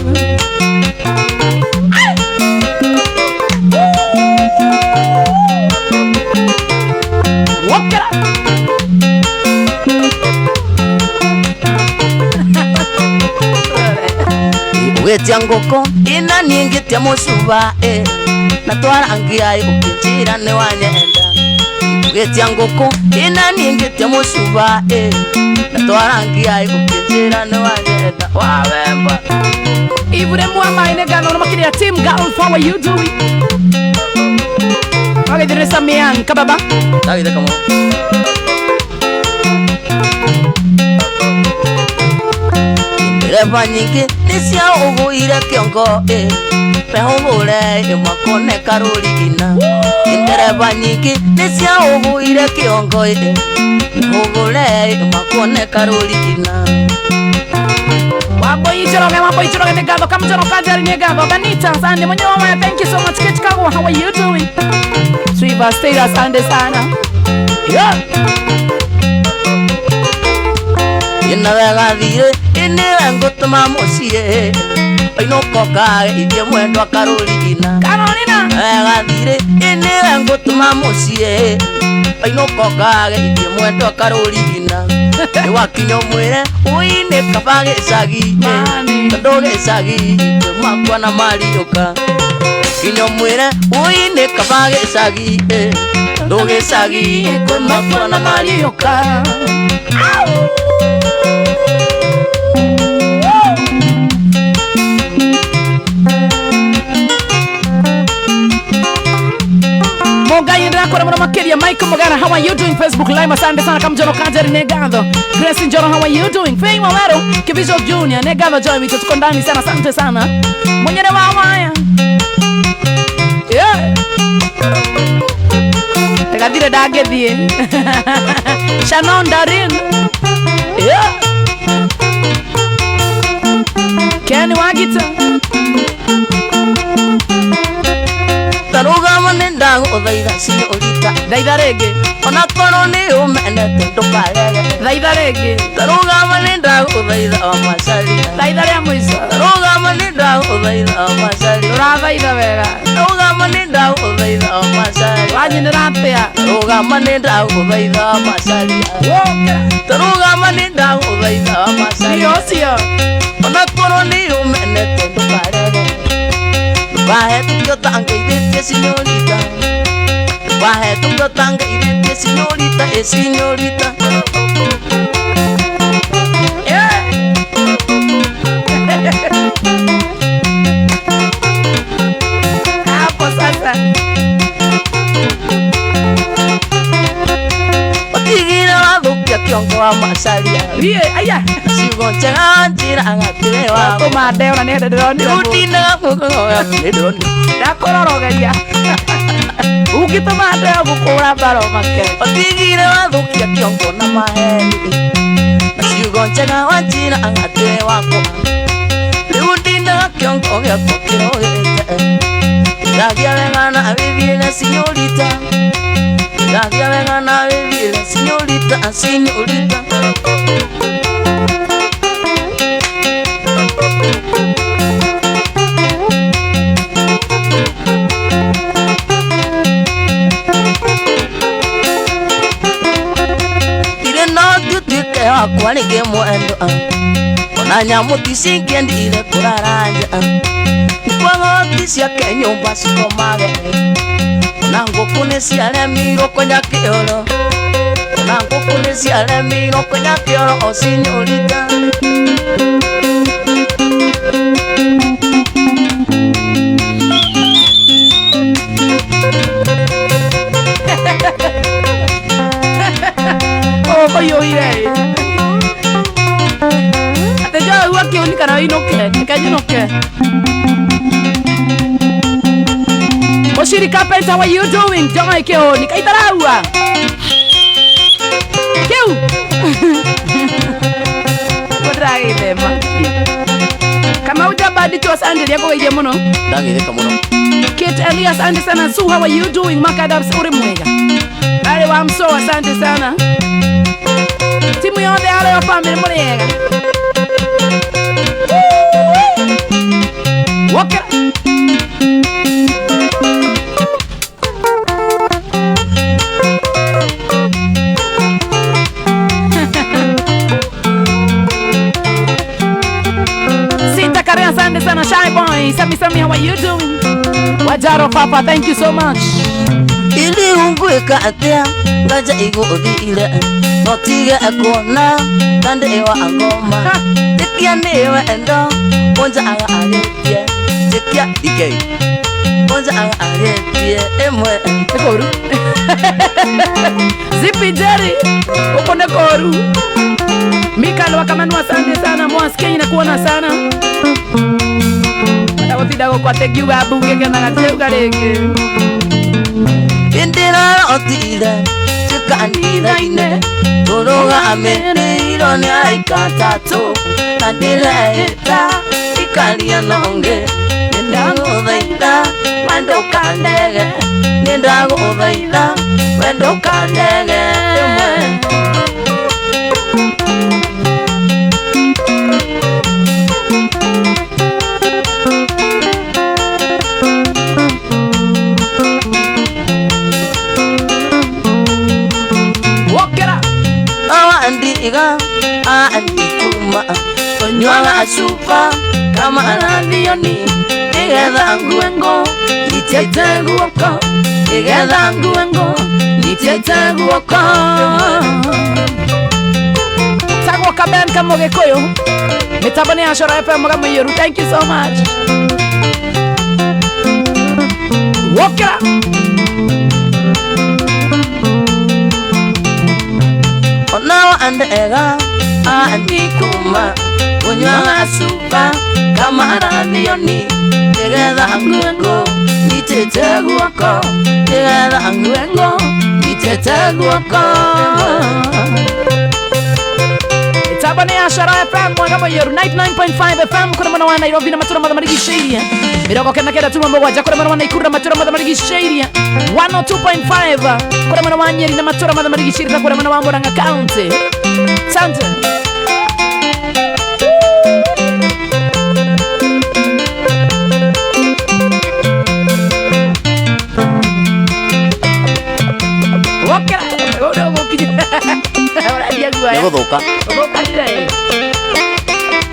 S1: Wetia ngoko ina ningitia musuba na twara angia ukitira ne wanyenda Wetia ngoko ina ningitia musuba na twara angia ukitira ne wanyenda wawemba Ibure muamba ine gano makiria team girl how are you doing Okay there is some young kababa David kamo Ndereba nyingi nisia uguire kiongo Pehobule makone Carolina Ndereba nyingi nisia uguire kiongo Pehobule makone Carolina
S2: Wabo ichoroge negado kamjoro kajari negado Benita Sande Monyoma, thank you so much Chicago, how are you doing? Triva status Sande sana. Yeah.
S1: Inavega dire iniwe ngutuma mucie Oino koka idie mwendwa Carolina Vega dire iniwe ngutuma mucie Oino koka idie mwendwa Carolina Ewa kinyo mwere uine kabage sagi Ndoge sagi Mwakwa na marioka Kinyo mwere uine kabage sagi Ndoge sagi Mwakwa na marioka Kora mwana makeria Michael Mogana, how are you doing? Facebook Live, asante sana kamjoro kajari negado Grace Njoro, how are you doing? Faye Mawero, Kivisho Junior, negado joy mito tuko ndani sana, asante sana Mwenyere wawaya Yeah Tegadire dage die Shannon Darin Yeah Kenny Wagita Taruga manenda udhaida sinyorita
S2: Daida rege
S1: Ona kono ni umenete ndukarege
S2: Daida rege
S1: Taruga manenda udhaida wa masari
S2: Daida rea muisa
S1: Taruga manenda udhaida wa masari
S2: Daida vega
S1: Taruga manenda udhaida wa masari
S2: Wanyi niratea
S1: Taruga manenda udhaida wa masari Taruga manenda udhaida wa masari
S2: Sio
S1: Ona kono ni umenete ndukarege Bahe tukyo tanga idete señorita Bahe tukyo tanga idete señorita señorita
S2: Yeah Hapo sasa
S1: Otigira wadukia kiongo wa masalia
S2: aya
S1: Sigo nchega njira angatire wa
S2: Kuma deo na nehede droni
S1: Utina mugo ya droni
S2: Dakororogeria Ukituma deo bukura baro make
S1: Otigira wadukia kiongo na maheni Sigo nchega njira angatire wako Utina kiongo ya kokirogete Dagia vegana vivile señorita Dagia vegana vivile señorita señorita Kwanige mwendo Ona nyamuti singendire kuraranja Nikwago sia kenyumba sikomage Ona ngukune siale miro konya kioro Ona ngukune siale miro konya kioro o señorita
S2: Oh, yo irei Atejo uwa ki unika na inoke Nikaji noke Oshiri Carpenter, how are you doing? Joy keo nikaitara uwa Keu Kodrage dema Kama ujabadi tu asande liako weje mono
S1: Dangi deka mono
S2: Kate Elias Anderson and Sue, how are you doing? Makadabs urimwega Ari wa mso asante sana Timu yonde ale wa family muriega Waka Sinta Kare asante sana Shy Boy Sami how are you doing? Wajaro Papa, thank you so much
S1: Ili ungweka atia Ngaja igu udhile Notige ekona Kande ewa angoma Tikia newe endo Onja aga agetie Tikia ikei Oja ahetie emwe
S2: Koru Zipi Jerry Ukone koru Mikael Wakamanu asante sana Mwaskei na kuona sana Watidako kwa teki uga bunge Kena ngate uga leke
S1: Indira otida Chukanida ine Toroga amene Irone aikatato Nadira eta Ikalia nonge Nendago daida Wendo kandege Nendago daida Wendo kandege Andiga, andikuma, onywa asupa, kama analioni, igeza nguengo, nitete guoko, igeza nguengo, nitete guoko. Sago kaben kamo gekoyo, mitabani ashora FM kamo yeru. Thank you so much. Wokera. Now and ega andikuma onywa asupa kama analioni igeza nguengo nitete guoko igeza nguengo nitete guoko Tabane Ashara FM kama yeru 99.5 FM kuna mwana wa Nairobi na matura madhamarigi sheria Mirogo kena kera tuma mwaja kuna mwana wa Naikuru na matura madhamarigi sheria 102.5 kuna mwana wa Nyeri na matura madhamarigi sheria kuna mwana wa Murang'a County Santa Wakera Odo mukiji Ahora dia gua ya Doka
S2: dire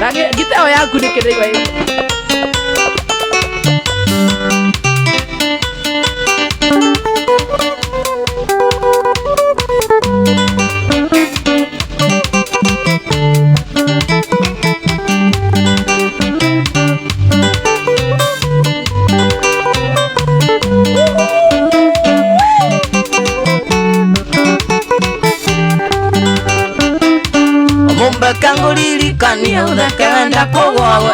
S2: Lagi kita yaku dikira gua
S1: Kangulili kania udakenda kogwawe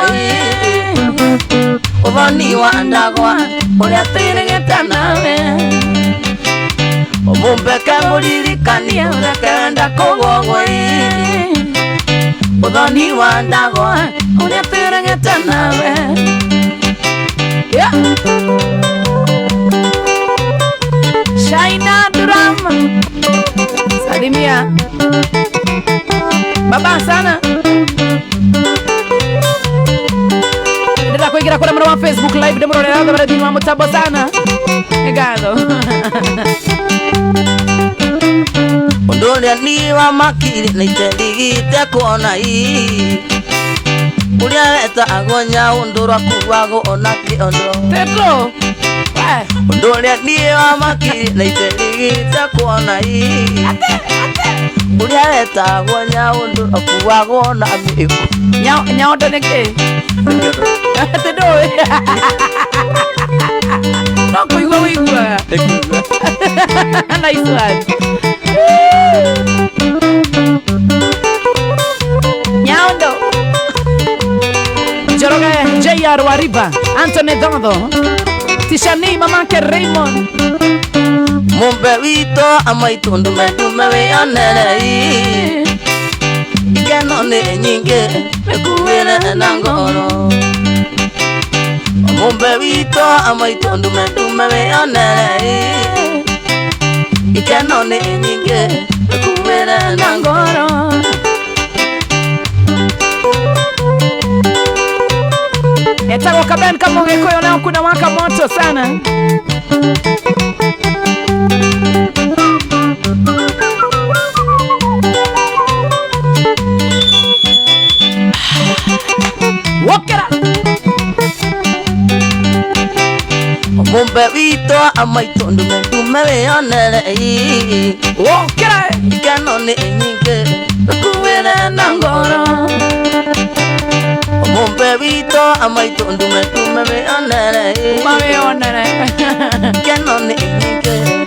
S1: Obani wa andagwa Ule atirigeta nawe Omumbe kangulili kania udakenda kogwawe Obani wa andagwa Ule atirigeta nawe Yeah Shaina drama Salimia Baba sana Nenda kuingira kwa mwana wa Facebook live Ndio mwana wa radio wa mutabo sana Egado Ondole ni wa makiri Niteligite kuona hii Ulia leta agonya Ondora kuwago ona kiondo Tetro Ondole ni wa makiri Niteligite kuona hii Ulialeta gonya undu akuwago na amigo Nyao doneke Tedo No kuigwa wigwa Nice one Nyao ndo Joroga J.R. Wariba Anthony Dondo Tishani mamake Raymond Mumbe wito amaitundu mendume weonere Igeno ne nyinge mekuwele na ngoro Mumbe wito amaitundu mendume weonere Igeno ne nyinge mekuwele na ngoro Etago kaben kama Gikuyu leo kuna waka moto sana Wakera Mumbe wito amaitundu mendume weonere Wakera Igeno ne nyinge mekuwele na ngoro Mumpe vito amaito ndume tume onere.
S2: Mame onere.
S1: Kenone inike.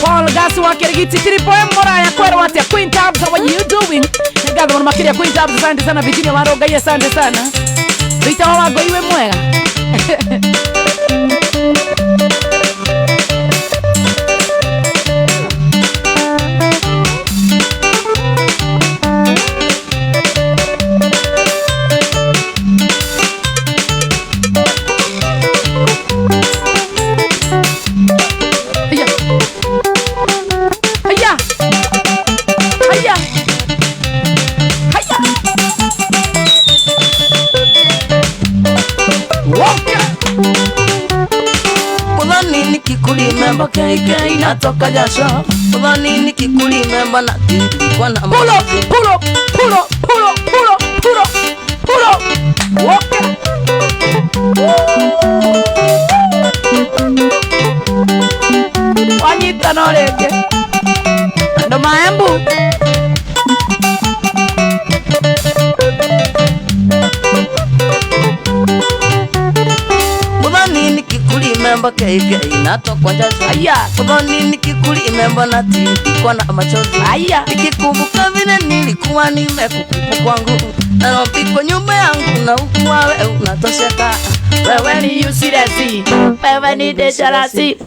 S2: Paul Gasu wa Kirigiti Tiripoe Moraya Kwero watia Queen Tabs, how are you doing? Nagaza mwana makiria Queen Tabs, asante sana. Virginia Waroga, ya asante sana. Rita wago iwe mwega.
S1: Member KK natoka jasho. Udhani nikikuli member na kwa na
S2: pull up. Walk. Wanyita noreke. Ndo maembu.
S1: Udhani nikikuli member KK natoka jasho.
S2: Aya,
S1: udhani nikikuli member na kwa na machozi.
S2: Aya,
S1: nikikumbuka vile nilikuwa nimekukupu kwangu. Na ropiko nyumba yangu na ukuwa wewe unatosheka.
S2: wewe ni usirasi. Wewe ni dejarasi.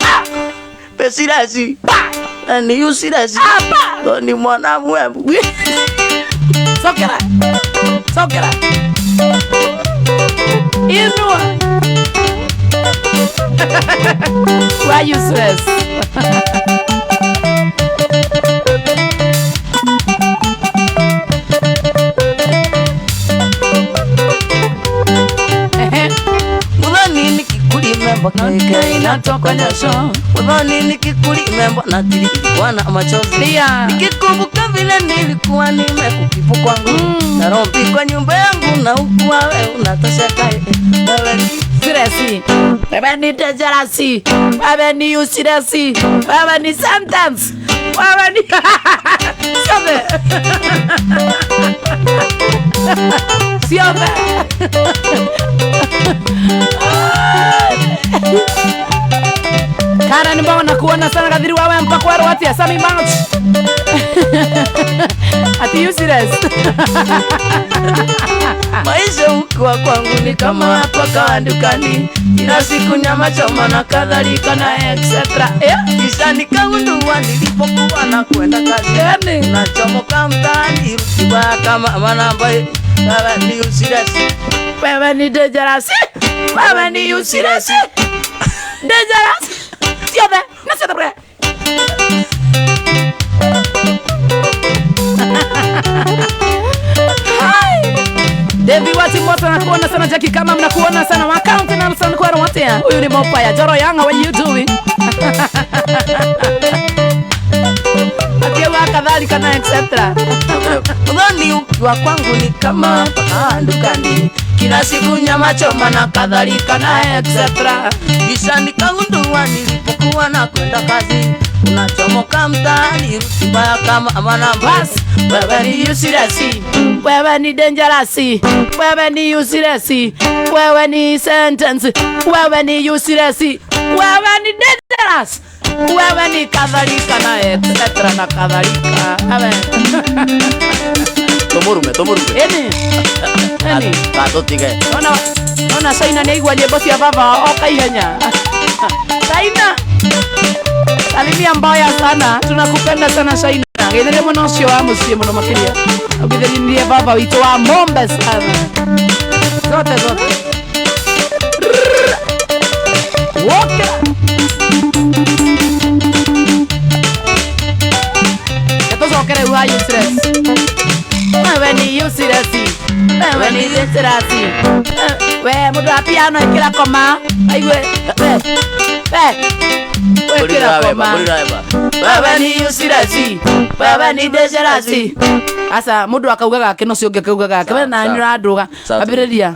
S1: Pesirasi. Ni usirasi. Ni mwana mwebu.
S2: Sokera. Inua. Why useless?
S1: Udhani nikikuli member KK
S2: natoka jasho.
S1: udhani nikikuli member na kwa na machozi. Nikikumbuka vile nilikuwa nimekukipu kwangu. Na rompi kwa nyumba yangu na ukuwa wewe unatosheka. Wewe ni
S2: Sirasi. Wewe ni dejarasi. Wewe ni usirasi. Wewe ni sentence. Wewe ni Siome. Kara ni mbona kuona sana kadiri wawe mpaka waro watia Sami Mount. Ati you serious?
S1: maisha ukiwa kwangu ni kama hapa kwa dukani. Kila siku nyama choma na kadhalika na etc. Kisha nikagundua nilipokuwa na kwenda kazi. Nachomoka mtaani rukiwa kama manambaye. Wewe ni usirasi.
S2: Wewe ni dejarasi. Wewe ni usirasi. Dejarasi. Siome. Nasiota bre. Devi wati moto nakuona sana Jackie kama mnakuona sana account na sana kwa watia. Huyu ni Mopaya Joro Yanga, what you doing? Akiwa kadhalika na etc.
S1: Udhani ukiwa kwangu ni kama paka dukani. Kila siku nyama choma na kadhalika na etc. Kisha nikagundua nilipokuwa na kwenda kazi. Unachomoka mtaani rukiwa kama manamba.
S2: Wewe ni usirasi. Wewe ni dangerasi. Wewe ni usirasi. Wewe ni sentence. Wewe ni usirasi. Wewe ni dangerous. Wewe ni kadhalika na etc. na kadhalika. Amen.
S1: Tomurume.
S2: Eni.
S1: Kato tige.
S2: Ona Saina ni igwa nyimbo cia baba oka ihenya. Saina. Salimia mbaya sana. Tunakupenda sana Saina. Githire muno cio wa mucie muno makiria. Ugithiririe baba witu wa Mombe sana. Zote. Woka. Etozokere wa useless. Wewe ni usirasi. Wewe ni desirasi. Wewe mudu wa piano ikira koma. Aiwe. Ikira koma. Wewe ni usirasi. Wewe ni desirasi. Asa mudu akaugaga kino cio ngekaugaga kebe na nyura nduga. Abiriria.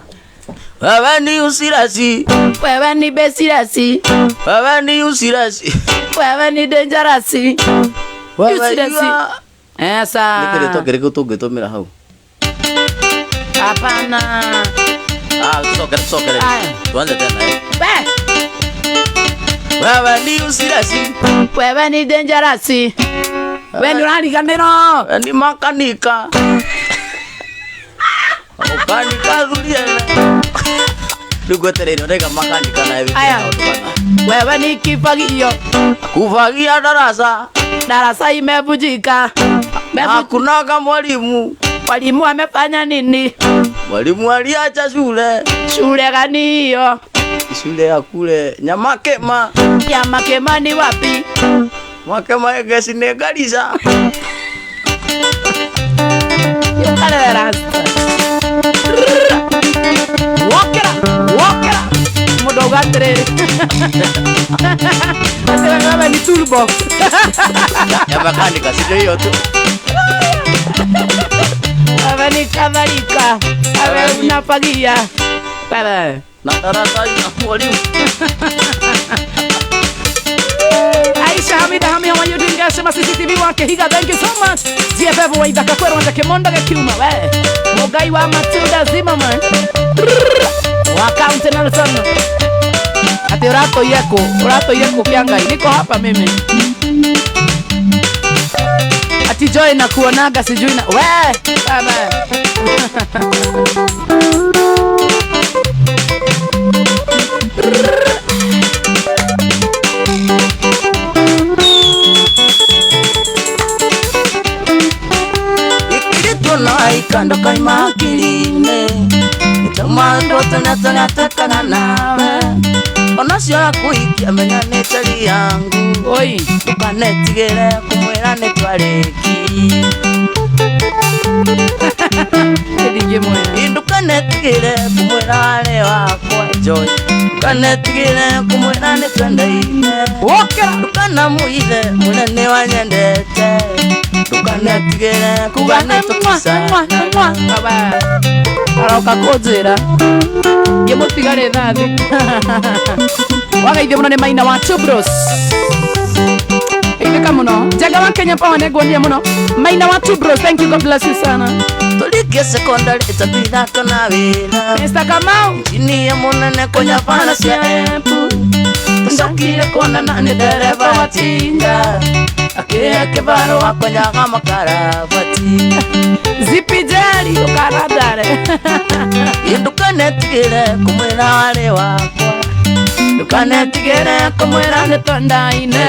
S1: Wewe ni usirasi.
S2: Wewe ni besirasi.
S1: Wewe ni usirasi.
S2: Wewe ni dangerasi. Usirasi. Esa.
S1: Nikire to gere ko to geto mira hau.
S2: Hapana.
S1: Sokere. Tuanze tena. Wewe ni usirasi.
S2: Wewe ni dangerous. Wewe ni unalikanero.
S1: Ni makanika. Makanika zuliana. Dugoterero rega makanika na hivi.
S2: Wewe ni kifagio.
S1: Kufagia darasa.
S2: Darasa imevujika.
S1: Hakuna mwalimu.
S2: Mwalimu amefanya nini?
S1: Mwalimu aliacha shule.
S2: Shule gani hiyo?
S1: Shule ya kule Nyamakema.
S2: Nyamakema ni wapi?
S1: Makema egesi ne Garissa.
S2: Yokale rasta. Walkera. Mudoga tere. Ase ni toolbox.
S1: Ya makanika sio hiyo tu.
S2: Ni kadhalika. Unafagia. Baba.
S1: Na darasa ina mwalimu.
S2: Aisha Hamida Hamia wa Yudin Gasha CCTV wake higa, thank you so much. ZFF wa idaka kwero wanda kemonda ga kiuma we. Mogai wa Matilda Zimmerman. Wa County Nelson. Ati urato yeko kianga. Niko hapa mimi. Ati joy na kuonaga sijui na we. Baba.
S1: Kando kai makirine Nitamando tena tekana nawe Onasio ya kuikia menya netari yangu
S2: Oi
S1: Tukanetigere kumwera netwareki
S2: Edinge moya
S1: Tukanetigere kumwera wale wakwa joy Tukanetigere kumwera netwandaine
S2: Walkera
S1: Tukanamuile munene wanyendete Tukanetigere kubane tukisana
S2: Baba Aroka kozera Yemutigare thadi Wagaithia muno ni Maina wa Two Bros. Ithika muno Jaga wa Kenya Power negwandia muno Maina wa Two Bros. Thank you, God bless you sana.
S1: Tulikie secondary itabina kana wina
S2: Mr. Kamau
S1: chini ya munene konya fana sia empu Ndakire kona nani dereva wa tinga Akea kebaro wako nyaga makarabati
S2: Zipi jari ukaradare
S1: Ndukanetigire kumwera wale wakwa Ndukanetigire kumwera netondaine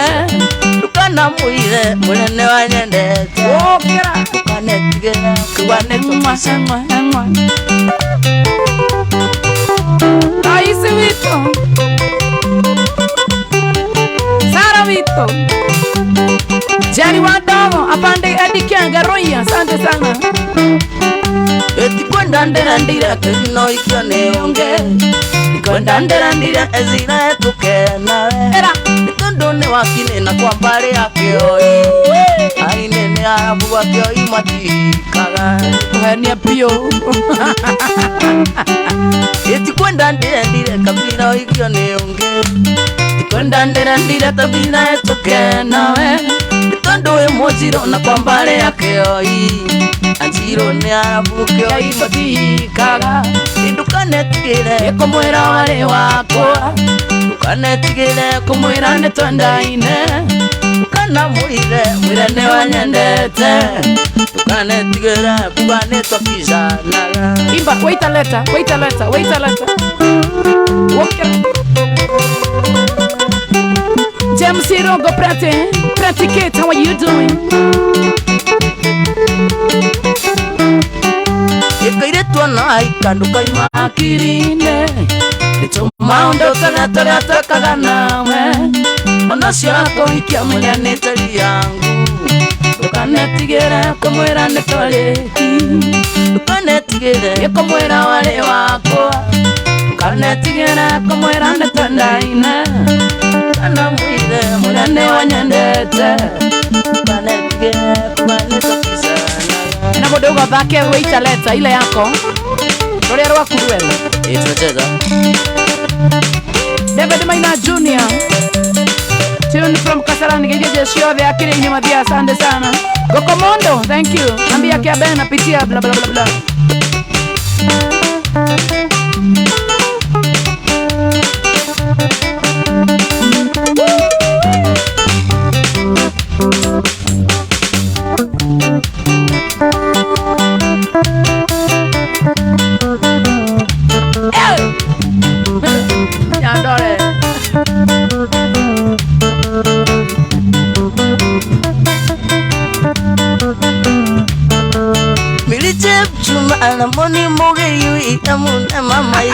S1: Ndukanamuire munene wanyendete
S2: Walkera
S1: Ndukanetigire kubane tukisana
S2: Raisi wito Sara wito Jari wadogo apande adikianga roya. Asante sana.
S1: Eti kwenda ndera ndira kino ikyo neonge Kwenda ndera ndira ezira etukena
S2: Era
S1: Nitondo ne wakine na kwa mbare ya kioi Aine ne arabu wa kioi matikaga
S2: Uhania pio
S1: Eti kwenda ndera ndira kabila ikyo neonge Kwenda ndera ndira tabila etukena Nitondo emojiro na kwa mbare ya kioi Anjiro ne arabu kioi matikaga Ndukanetigire
S2: kumwira wale wakwa
S1: Ndukanetigire
S2: kumwira netondaine
S1: Ndukanamuire mwirene wanyendete Ndukanetigire kubane tokizana
S2: Imba, wait a letter. Okay. James Rogo Praticate, how are you doing?
S1: Ikaire na ikanduka imakirine Nituma kana takaga nawe Onasio yako ikia mwene tari yangu Ndukanetigire kumwira netwareki Ndukanetigire kumwira wale wakwa Ndukanetigire kumwira netondaine Ndukanamuire munene wanyendete Ndukanetigire kubane tokizana
S2: Na mudogo thake wait a letter ile yako Roria rwa kuruero
S1: Tunacheza
S2: David Maina Junior Tune from Kasarani Gejeje Shiove akiri ni madia. Asante sana Gokomondo, thank you. Nambia kia bena pitia bla bla bla bla
S1: chumbala moni moge yui amune mama ye.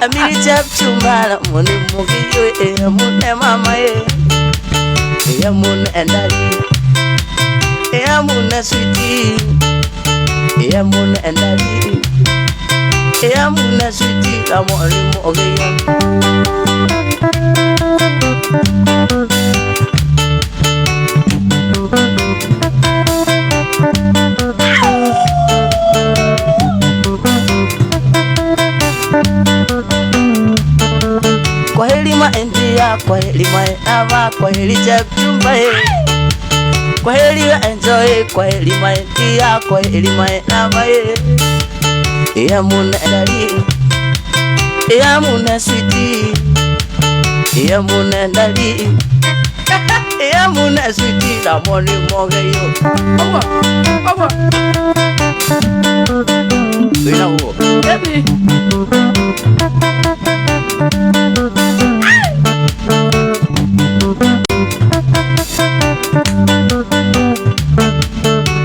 S1: Amiri chap chumbala moni moge yui amune mama ye. Amune endali. Amune sweetie. Amune endali. Amune sweetie amori moge yui. Kwa heli maendia, kwa heli maenava, kwa heli chapchumba he. Kwa heli enjoy, kwa heli maendia, kwa heli maenava he. Amune endali, amune sweetie. Amune endali, amune sweetie la moni moge yo.
S2: Awa, awa.
S1: Ina huo.
S2: Baby.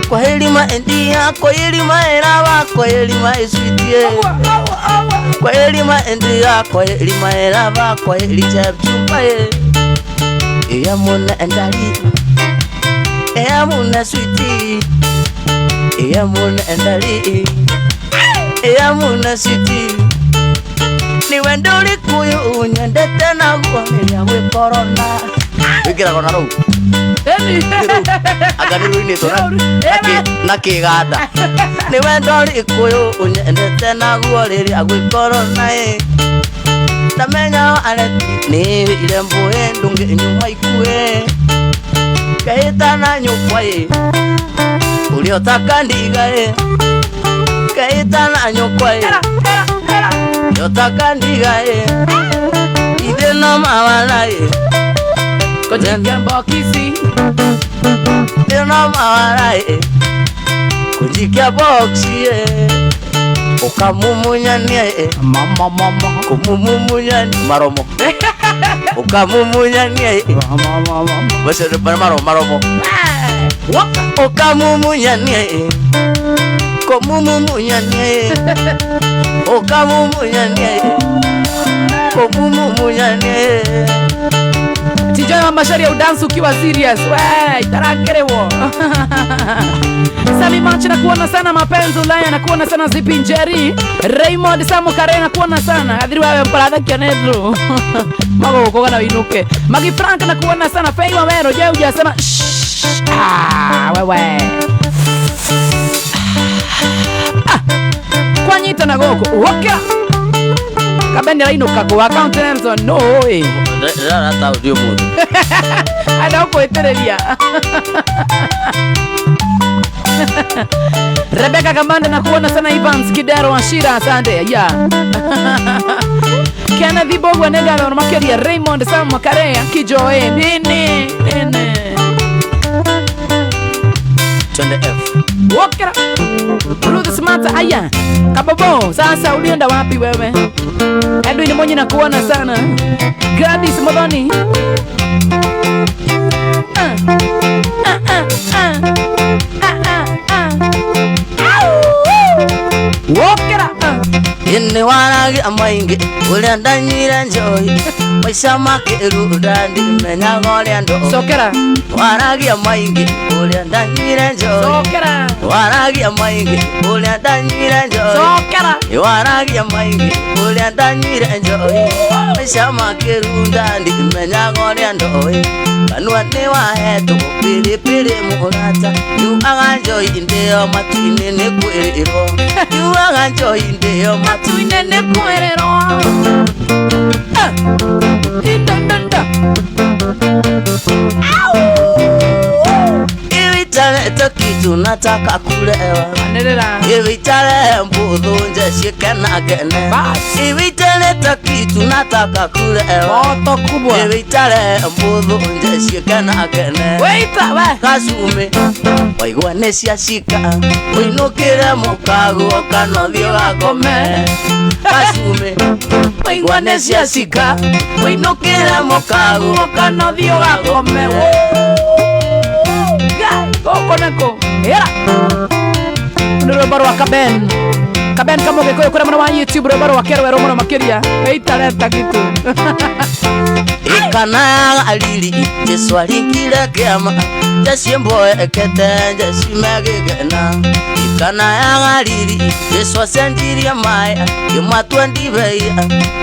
S1: Kwa heli maendia, kwa heli maenava, kwa heli sweetie. Kwa heli maendia, kwa heli maenava, kwa heli chapchumba he. Amune endali, amune sweetie. Amune endali, amune sweetie. Ni wendoli kuyu unyendete na guameli awe corona. Wikira corona ro.
S2: Eni.
S1: Agani ruini tora. Naki gada. Ni wendoli kuyu unyendete na guameli awe corona e. Tamenya aleti ni ile mboe ndunge nyuma ikue. Kaita na nyukwa e. Uliotaka ndiga e. Kaita na nyukwa e. Uliotaka ndiga e. Ide no mawana e.
S2: Kujika bokisi.
S1: Ide no mawana e. Kujika boksi e. Ukamumunya e.
S2: Mama.
S1: Kumumunya maromo. Ukamumunya e.
S2: Mama.
S1: Bese de maromo.
S2: Waka.
S1: Ukamumunya e. Kumumunya e. Ukamumunya e. Kumumunya e.
S2: Tijoy mama shari udansu ukiwa serious. Wey, tarakerewo. Sami Manchi nakuona sana, mapenzi Ulaya nakuona sana, Zipi Njeri, Raymond Samu Kare nakuona sana, adhiri wewe mparada kionedru. Mago ukoga na inuke. Magi Frank nakuona sana, Fei Mamero, je ujasema wewe. Kwa nyita na goko, waka. Kabendi la inuka kwa account Nelson, no way.
S1: Rata audio mode.
S2: Ada uko eterelia. Rebecca Kamanda nakuona sana, Evans Kidero Ashira asante ya. Kennedy Bogo Negalo Makeria, Raymond Sam Karea Kijoe nene.
S1: Twende F.
S2: Wakera. Ruth Smart aya. Kababo, sasa ulienda wapi wewe? Edwin Monyi nakuona sana. Gladys Modoni. Wakera.
S1: Inni wanagi amaingi ulienda nyira njoi. Maisha makiru udandi menya ngoliando.
S2: Sokera.
S1: Wanagi amaingi ulienda nyira njoi.
S2: Sokera.
S1: Wanagi amaingi ulienda nyira njoi.
S2: Sokera.
S1: Wanagi amaingi ulienda nyira njoi. Maisha makiru udandi menya ngoliando. Kanua ni wahetu pili murata. Yu aganjoi indeo matine ne kuerero. Yu aganjoi indeo matine ne kuerero. Iwitale tokitu nataka kulewa. Iwitale mbudhu nje shikena gene. Iwitale tokitu nataka kulewa.
S2: Moto kubwa.
S1: Iwitale mbudhu nje shikena gene.
S2: Weita we.
S1: Kasume waigua nesiashika uinukire mukago kanothio gakome. Kasume waigua nesiashika uinukire mukago kanothio gakome. Koko neko era
S2: rwimbo rwa Kaben Kamoge kuri mwana wa YouTube, rwimbo rwa Kerwero muno makiria eitareta gitu
S1: ikana alili Yesu alikira kiama jashimbo ekete jashimagegena ikana ya alili Yesu asendiria maya kimatwa ndibeya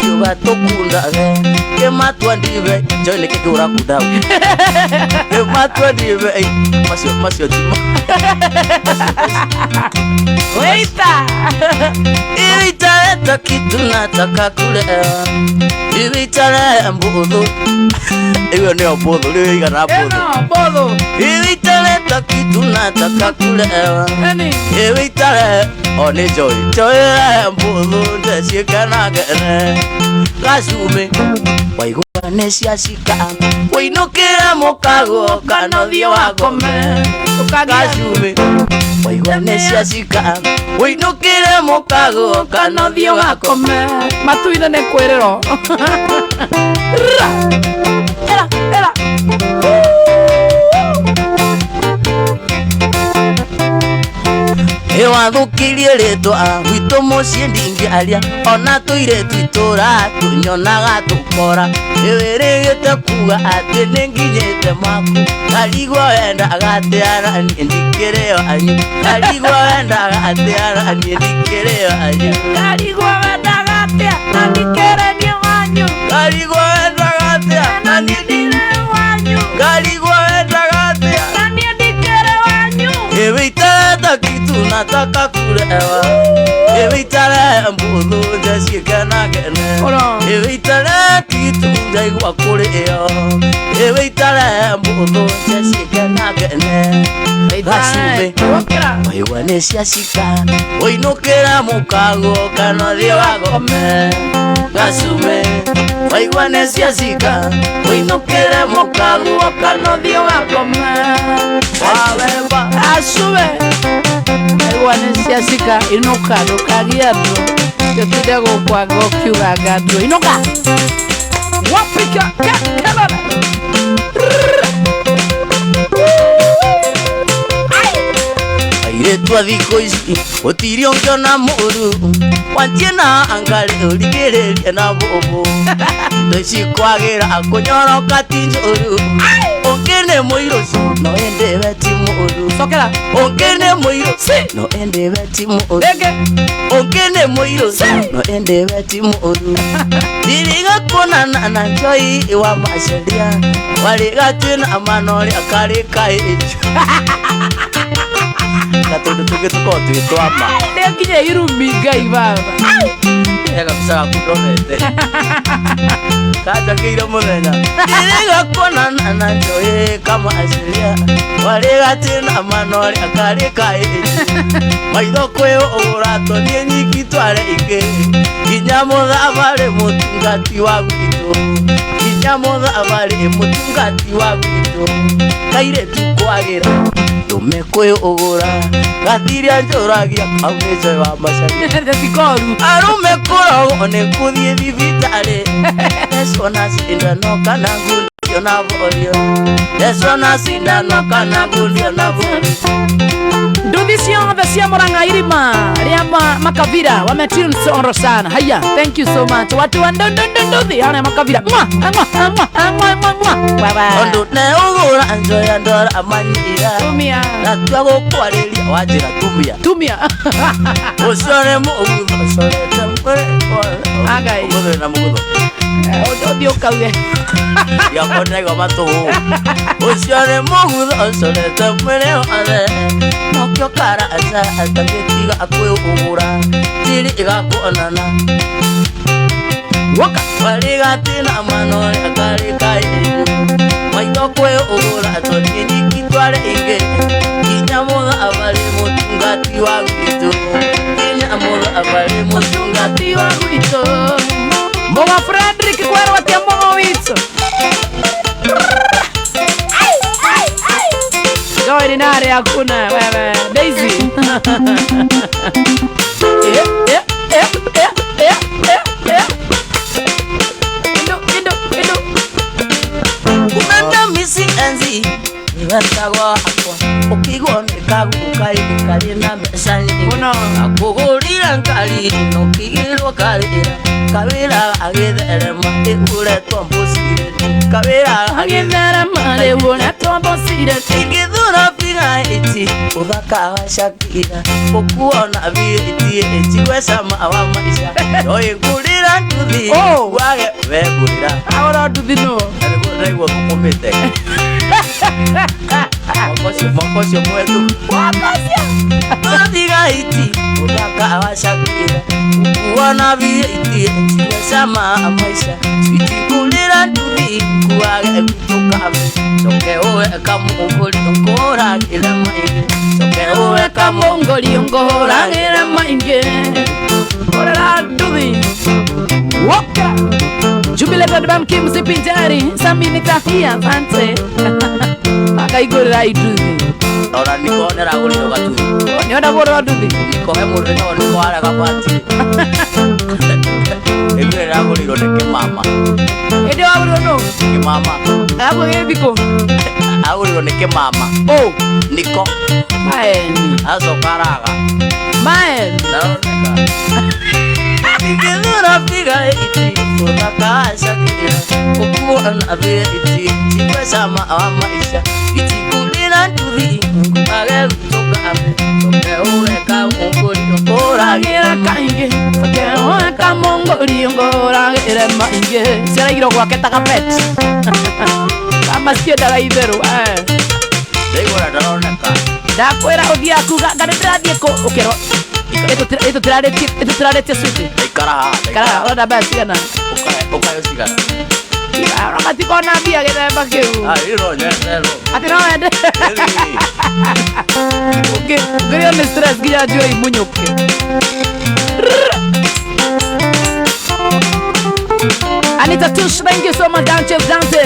S1: kibatokunda kimatwa ndibe joine kikura kudaw kimatwa ndibe masio timo
S2: weita
S1: italeta kitu nataka kulewa italeta mbudhu iwe ni mbudhu leo igana mbudhu italeta kitu nataka kulewa italeta oni joy mbudhu ndashikana gene gasume waigua ciashika wainukira mukago kanothio wakome gasume waigua ciashika wainukire mukago kanothio wakome
S2: matuine ne kwerero era
S1: wathukirie ritwa gwitũ mũciĩ ndingĩaria ona tũire twitura tũnyonaga tũkora ĩwĩrĩgĩte kuga atĩ nĩnginyĩte maku ngarigwo wendaga atĩara niĩ ndikĩrĩo anyu ngarigwo wendaga atĩara niĩ ndikĩrĩo anyu
S2: ngarigwo wendaga atĩa na ndikĩrĩo wanyu
S1: ngarigwo wendaga atĩa na niĩ ndikĩrĩo wanyu ngarigwo wendaga atĩa
S2: na niĩ ndikĩrĩo wanyu
S1: ĩwĩitareta kitu nataka kulewa ĩwĩitare mbũthũ njacikena gene ĩwĩitare kitu njaigua kũrĩo ĩwĩitare mbũthũ njacikena gene gacumĩ waigua nĩ ciacika ũinũkĩra mũkago kanothio wagome gacumĩ waigua nĩ ciacika ũinũkĩre mũkago kanothio wagome wawemba
S2: asume waigua nĩ ciacika inuka ndũkagia andũ tũtinde gũkwaga ũkiugaga andũ inuka wapika kelele
S1: airĩtu thikũ ici gũtirĩ ũngĩona mũru wanjie na angarĩ ũrigĩrĩrie na mbũmbũ indo ici kwagĩra kũnyoroka ti njũru ũngĩ nĩ mũirũ no ĩndĩ we ti mũru
S2: sokera
S1: ũngĩ nĩ mũirũ no ĩndĩ we ti mũru ũngĩ nĩ mũirũ no ĩndĩ we ti mũru ndiriga kuonana na Njoi wa Macharia warĩ gatwĩna manorĩa karĩ kaĩnju na tondũ tũngĩ tũkorwo twĩtwama
S2: nginya irumi Ngai baba
S1: kabisa gakundonete kanjakĩire mũthenya ndiriga kuonana na Njoi kama Macharia warĩ gatwĩna manorĩa karĩ kaĩnju maitho kwĩũgũra tũthiĩ nyiki tware ingĩ nginya mũthabarĩ mũtungati wa gwitũ nginya mũthabarĩ mũtungati wa gwitũ kairĩtu kwagĩra ndũme kwĩũgũra gathiria njũragia kau nĩ Njoi wa Macharia
S2: thikoru
S1: arũme kũrogwo nĩ kũthiĩ thibitarĩ thecwo na cindano kana ngundio na borio thecwo na cindano kana ngundio na borio
S2: nduthi ciothe cia Murang'a irima ria Makavira wametune soro sana. Haya, thank you so much watu wa nduthi ana Makavira
S1: ondu ne ugura Njoi andora amanyira
S2: tumia
S1: na twagũkwarĩria wanjĩra tumia ũcio nĩ mũgutho ũcorete
S2: agai
S1: mũgutho na mũgutho
S2: ũthio kauge
S1: yakonego matũhũ ũcio nĩ mũgutho ũcorete mwĩrĩ wothe nokĩo karaca atagĩtiga kwĩũgũra tiri ĩgakuonana
S2: waka
S1: waligatina manorĩa karĩ kaĩnju maitho kwĩũgũra tũthiĩ nyiki tware ingĩ nginya mũthabarĩ mũtungati wa gwitũ nginya mũthabarĩ mũtungati wa gwitũ
S2: Moga Frederick kwerwo atia mogo witũ Joy nare hakuna wewe Daisy
S1: kumenda misi enzi niwetagwo akwa ukigwo ni kagukai kari na mbeca nyingi
S2: Muno.
S1: akugurira nkari no kigirwo karira kawira agitherema iguretwo mbusire kawira
S2: agitherema rĩuretwo mbũcire
S1: ingithura biga iti uthaka wa Shakira ukuona viti tigwe sama wa maisha oye ngurira nduthi wage wegurira
S2: agora nduthi no
S1: nĩguo tũkũmĩte mokocio mwetu wathiga iti uthaka wa Shakira ukuona viti tigwe sama maisha ngurira nduthi wage gutukame soke uwe kamunguri ngoragĩra maingĩ soke uwe
S2: kamunguri ngoragĩra maingĩ korera nduthi woka Jubilated Bamki Msipinjari Samini Tahia Asante akaigurira nduthi
S1: ora nikonera gũrĩrwo gatuthi
S2: nĩona gũrĩrwo nduthi
S1: nikohe mũndũ no nĩkwarega kwati ĩgũrĩra gũrĩrwo nĩ kĩmama
S2: ĩndĩ wagũrĩrwo no
S1: kĩmama
S2: agũgĩthikũ
S1: agũrĩrwo nĩ kĩmama niko
S2: maeni
S1: acoka araga
S2: maeni
S1: ndaroneka ingithura biga iti uthaka Shakira ukuona viti tigwe sama wa maisha itigurira nduthi age gutukame soke uwe kamunguri ngoragĩra
S2: kaingĩ soke uwe kamunguri ngoragĩra maingĩ ciaraigirwo gwake ta kapeti kama ciendaga itherũ
S1: ndaigua ndaroneka
S2: ndakwĩra ũthiĩ akuga ngarĩ ndĩrathiĩ kũ ũkĩrwo ĩtũtĩrarĩtie cuti
S1: ikara
S2: ona mbaya cigana
S1: ukayo cigana
S2: matikona mbia gĩthemba kĩu atĩ no wende ngĩrĩo nĩ stress nginya njue imunyũke Anita Tush, thank you so much. Dante,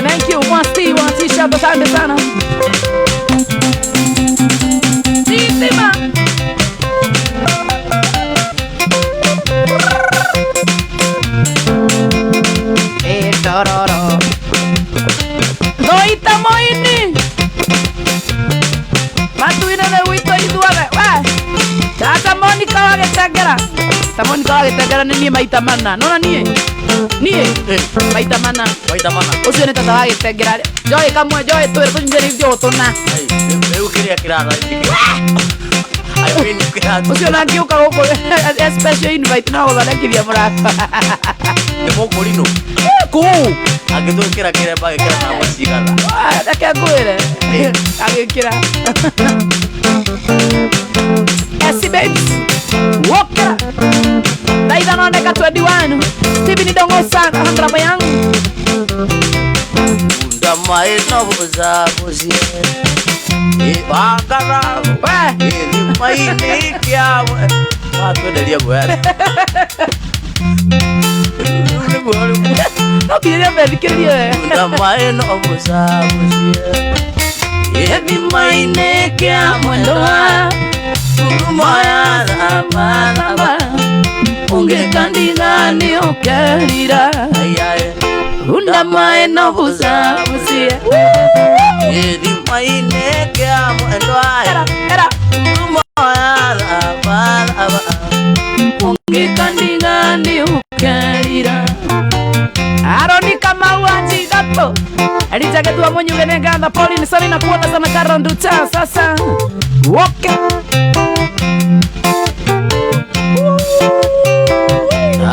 S2: thank you. One T-shirt, asante sana. Sisima. Dororo. Doita moini. Matuina na wito iduare. Tata Monica wagetengera. Ta Monica wagetengera ni maita mana. Nona nie. Nie. Maita mana. Ucio ni tata wagetengera. Joy kamwe joy tu tunjeri dio tuna.
S1: Eu queria criar
S2: ucio na ngiuka guku special invite na gutharekithia murata
S1: nĩ mũkũrinũ
S2: ku
S1: angĩtwĩkĩra kĩremba gĩkĩra na macigana
S2: reke ngwĩre agĩkĩra Esi babes woka Daida noneka 21 Stevie Dongo sana Handra bayang
S1: Unda mai no buza buzie Bakara Ini mai ni kia Matu delia gue
S2: No kira berikir
S1: Unda mai no buza buzie Ini mai ni kia Mwendoa Moya lama
S2: Ungekandingani okerira Unda mai no buza buzie
S1: Ini mai ni kia Mwendoa
S2: Era
S1: Moya lama
S2: Ungekandingani okerira Aroni kama uaji gato Elija ketua mwenye nganda poli ni sani na kuona sana karonducha sasa Woke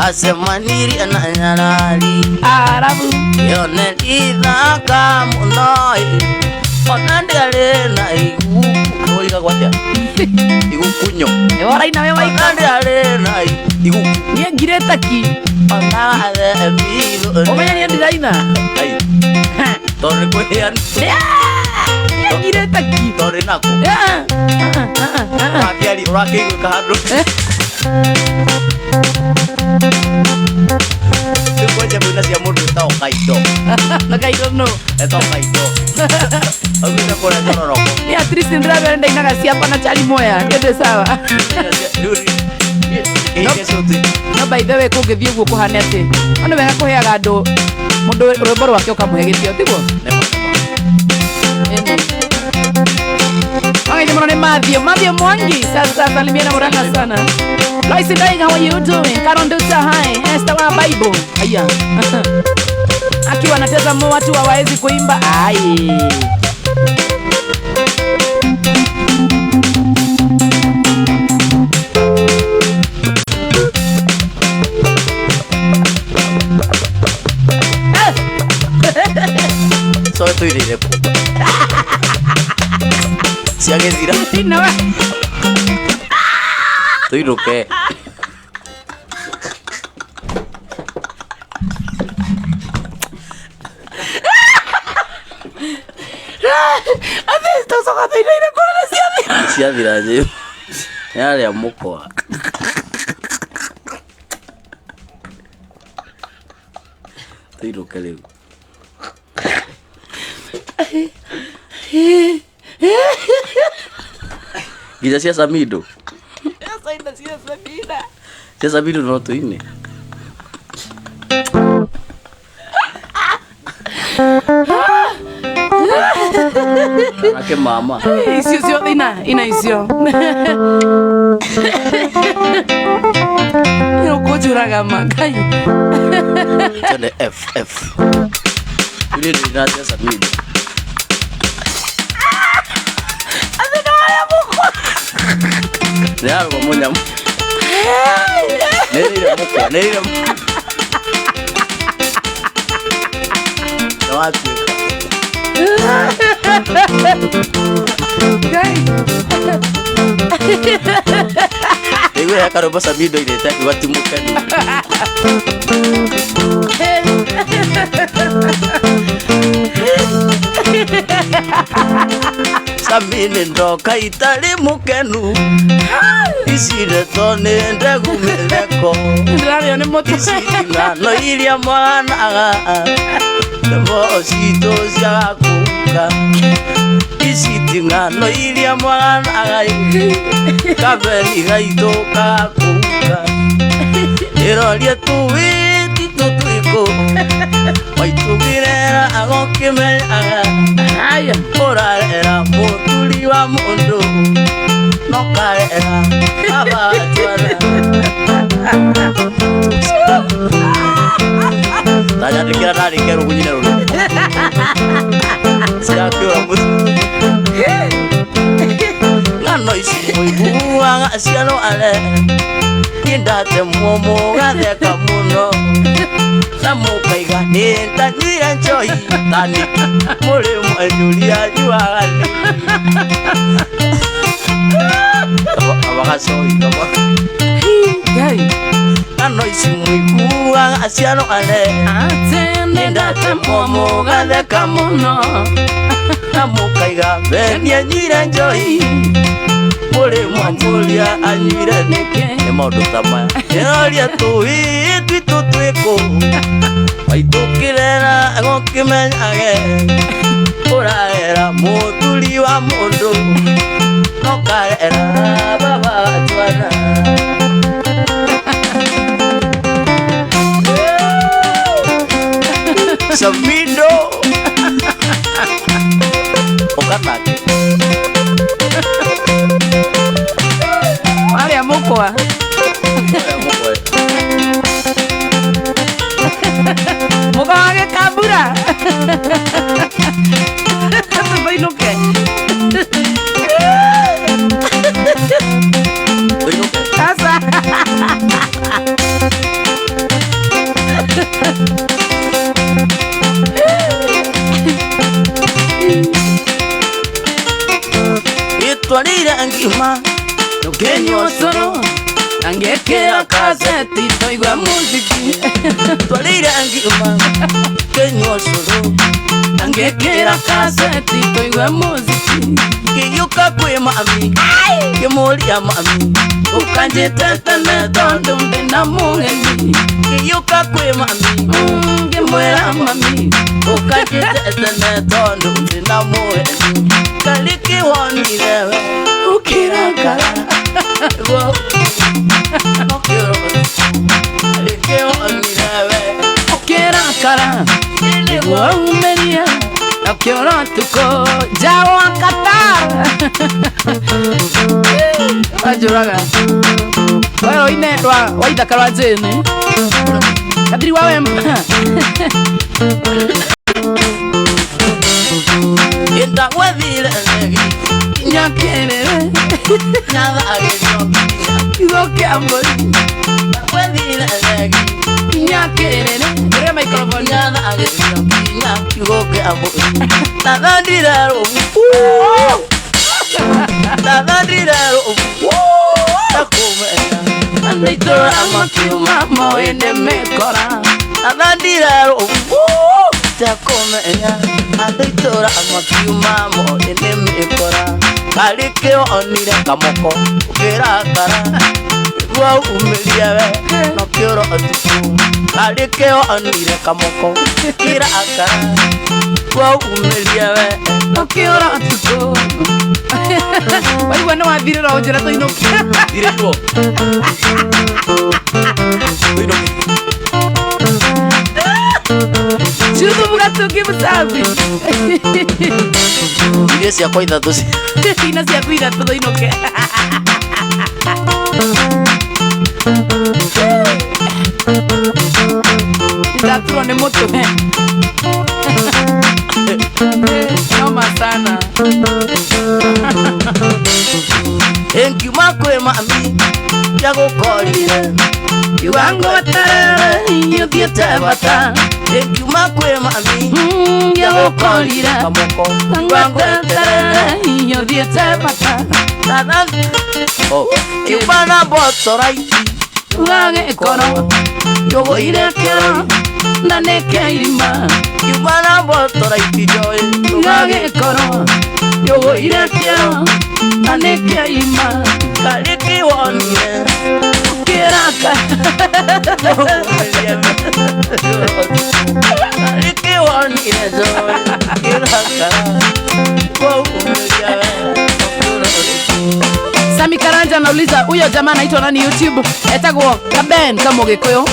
S1: Asemaniri ananyarari
S2: Arabu
S1: Yone idhaka munoi Onandale na igu Oiga kwatia Igu kunyo
S2: Ewara ina mewa ika
S1: Onandale na igu
S2: Nye gireta ki
S1: Onandale emigo
S2: Omenya nye designer
S1: Ay Torre kwean
S2: Nye gireta ki
S1: Torre nako Rakiari Rakigo kahadro Kwenye muna siya mudu tao kaido
S2: Nakaido no
S1: Tao kaido Agusha kore tono roko
S2: Ni atrisi ndra verenda inaga siapa na chali moya Yende sawa
S1: Duri Ike suti
S2: No by the way kugethie guo kuhanete Ono wega kuheaga andu mundu rwimbo rwake ukamuhe gitio tiguo Mwenge mwana Matthew Mwangi. Sasa salimiana Muranga sana. Loisi Ndaiga, how are you doing? Karonduta hai. Esther wa Bible. Aya. Akiwa anatazama watu hawawezi kuimba. Ai.
S1: Soy tu iré. Si alguien dirá.
S2: No.
S1: Estoy lo que.
S2: Esto son a ir con la
S1: Si alguien dirá. Ya le amo coa. Estoy lo que le. Gita cia Samido.
S2: Essa ainda cia Samida.
S1: Cia Samido no tu ine. Ake mama.
S2: Isio ina isio. Eu kujuraga makai.
S1: Tene F. Ile ni na cia Samido. Nè algo mo nyam. Nè mo ko, nè mo. No ati. Ewe ya karo basa bido ile taki watu mukani. Samine ndoka itali mukenu. Isire tone ndegu meleko.
S2: Radio ne moto.
S1: Isina no ilia mwana. Nemo osito siakuka. Isitinga no ilia mwana. Kabeli gaito kakuka. Erolia tuwiti tutuiko. Waitubirera agokime
S2: Aya.
S1: ora era motuli wa mundo. No caerá abatwana. Tanya dikira nari kero kunyine ro. Siakura mus. Ngano isi muibu anga siano ale. Indate momo gade kamuno. Samukaiga nenda nyira joy tani. Mole mwajulia juali. Abakasoi kaba.
S2: Hey.
S1: Ngano isi muibu anga siano ale.
S2: Indate momo gade kamuno.
S1: Samukaiga benia nyira joy. Mole mwajulia anyire neke. Emodo tamaya. Erolia tuwi tweko. Waitukirera agokimenyage. Uraera mutuli wa mundu. No kaera baba twana. Samido. Okanake.
S2: Wale amokoa. Moga wage kabura. Vai no que? Asa.
S1: Itwarire ngima.
S2: Kenyo soro. Angekera kaseti toigwa muziki.
S1: Twarire ngima. Kenyo soro.
S2: Angekera kaseti toigwa muziki.
S1: Kiyuka kwe mami. Kimulia mami.
S2: Ukanjitete ne dondo mbina muheni.
S1: Kiyuka kwe mami.
S2: Kimwera mami.
S1: Ukanjitete ne dondo mbina muheni. Kaliki wonilewe.
S2: Ukirakara.
S1: Wo. Nokiro. Kaliki wonilewe.
S2: Ukirakara. Umeria. no quiero tuko jawa kata ajuraga wao ine waida karajeni kadri wawe
S1: Enda wevile
S2: nyakere
S1: nada agezo
S2: idoke amboli
S1: wevile
S2: nyakere re microphone
S1: nada agezo idoke amboli nada diraro nada diraro takome
S2: andaitora amakiuma moende mekora
S1: nada diraro takome andaitora amakiuma moende mekora kalike onire kamoko ukirakara gwa umeliawe no kioro atuku kalike onire kamoko ukirakara gwa umeliawe
S2: no kioro atuku wali wana wathirira ujira to inoki
S1: diretwo
S2: chuzo bugato kibusabi
S1: ile cia kwa ithatu
S2: ina cia kuida todo inoke ndaturo ne moto noma sana
S1: enki makwe mami ya gukorire
S2: Yuango watara, yudhiete bata
S1: enki makwe mami
S2: ya gukorire
S1: kamoko
S2: Yuango watara, yudhiete bata
S1: tanan kibana botoraiti
S2: Uage kono, yogo ire kero Nane ke irima
S1: kibana botoraiti joy
S2: Uage kono, yogo ire kero Nane ke irima
S1: kaliki wonire
S2: Kiraka
S1: kaliki wonire joy kirakara kwa umeliawe
S2: Sami Karanja anauliza huyo jamaa anaitwa nani YouTube? Etagwo Kaben kama Gikuyu.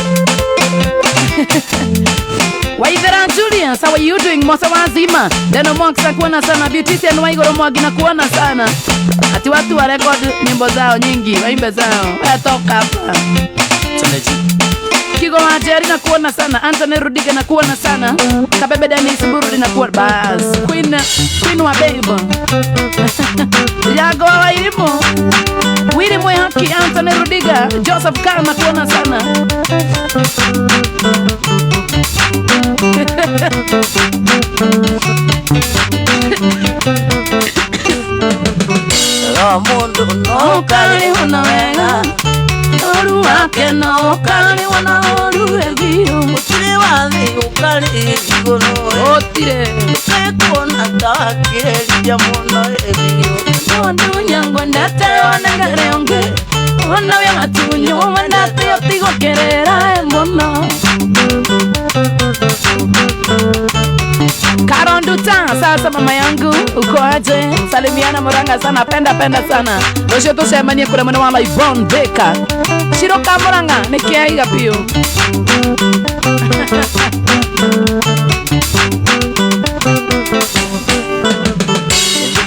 S2: Waithera Julius, how are you doing? Mosa wazima. Deno Monks nakuona sana. Beautician Waigoro Mwagi nakuona sana. Ati watu wa record nyimbo zao nyingi, waimbe zao. Toka hapa. Kigo Majeri nakuona sana. Anthony Rudiga nakuona sana. Kabebe Dennis Burudi nakuona. Bas. Queen wa Babe. Yago wa Wairimu. Wiri mwe haki Anthony Rudiga. Joseph Carr nakuona sana.
S1: Mundu no
S2: Kali unawega Oru wake no kali wana oru egio
S1: utire wathi ukari iguru
S2: Otire
S1: kekona takireria muno egio
S2: Ondu nyango ndate wanengere onge Ona wya matunyo wandate otigo kerera emono Karonduta, sasa mama yangu, uko aje? Salimiana Muranga sana, penda sana. Rosho tusemanie kule mwana wala Yvonne Beka. Shiroka Muranga, nikiaiga pio.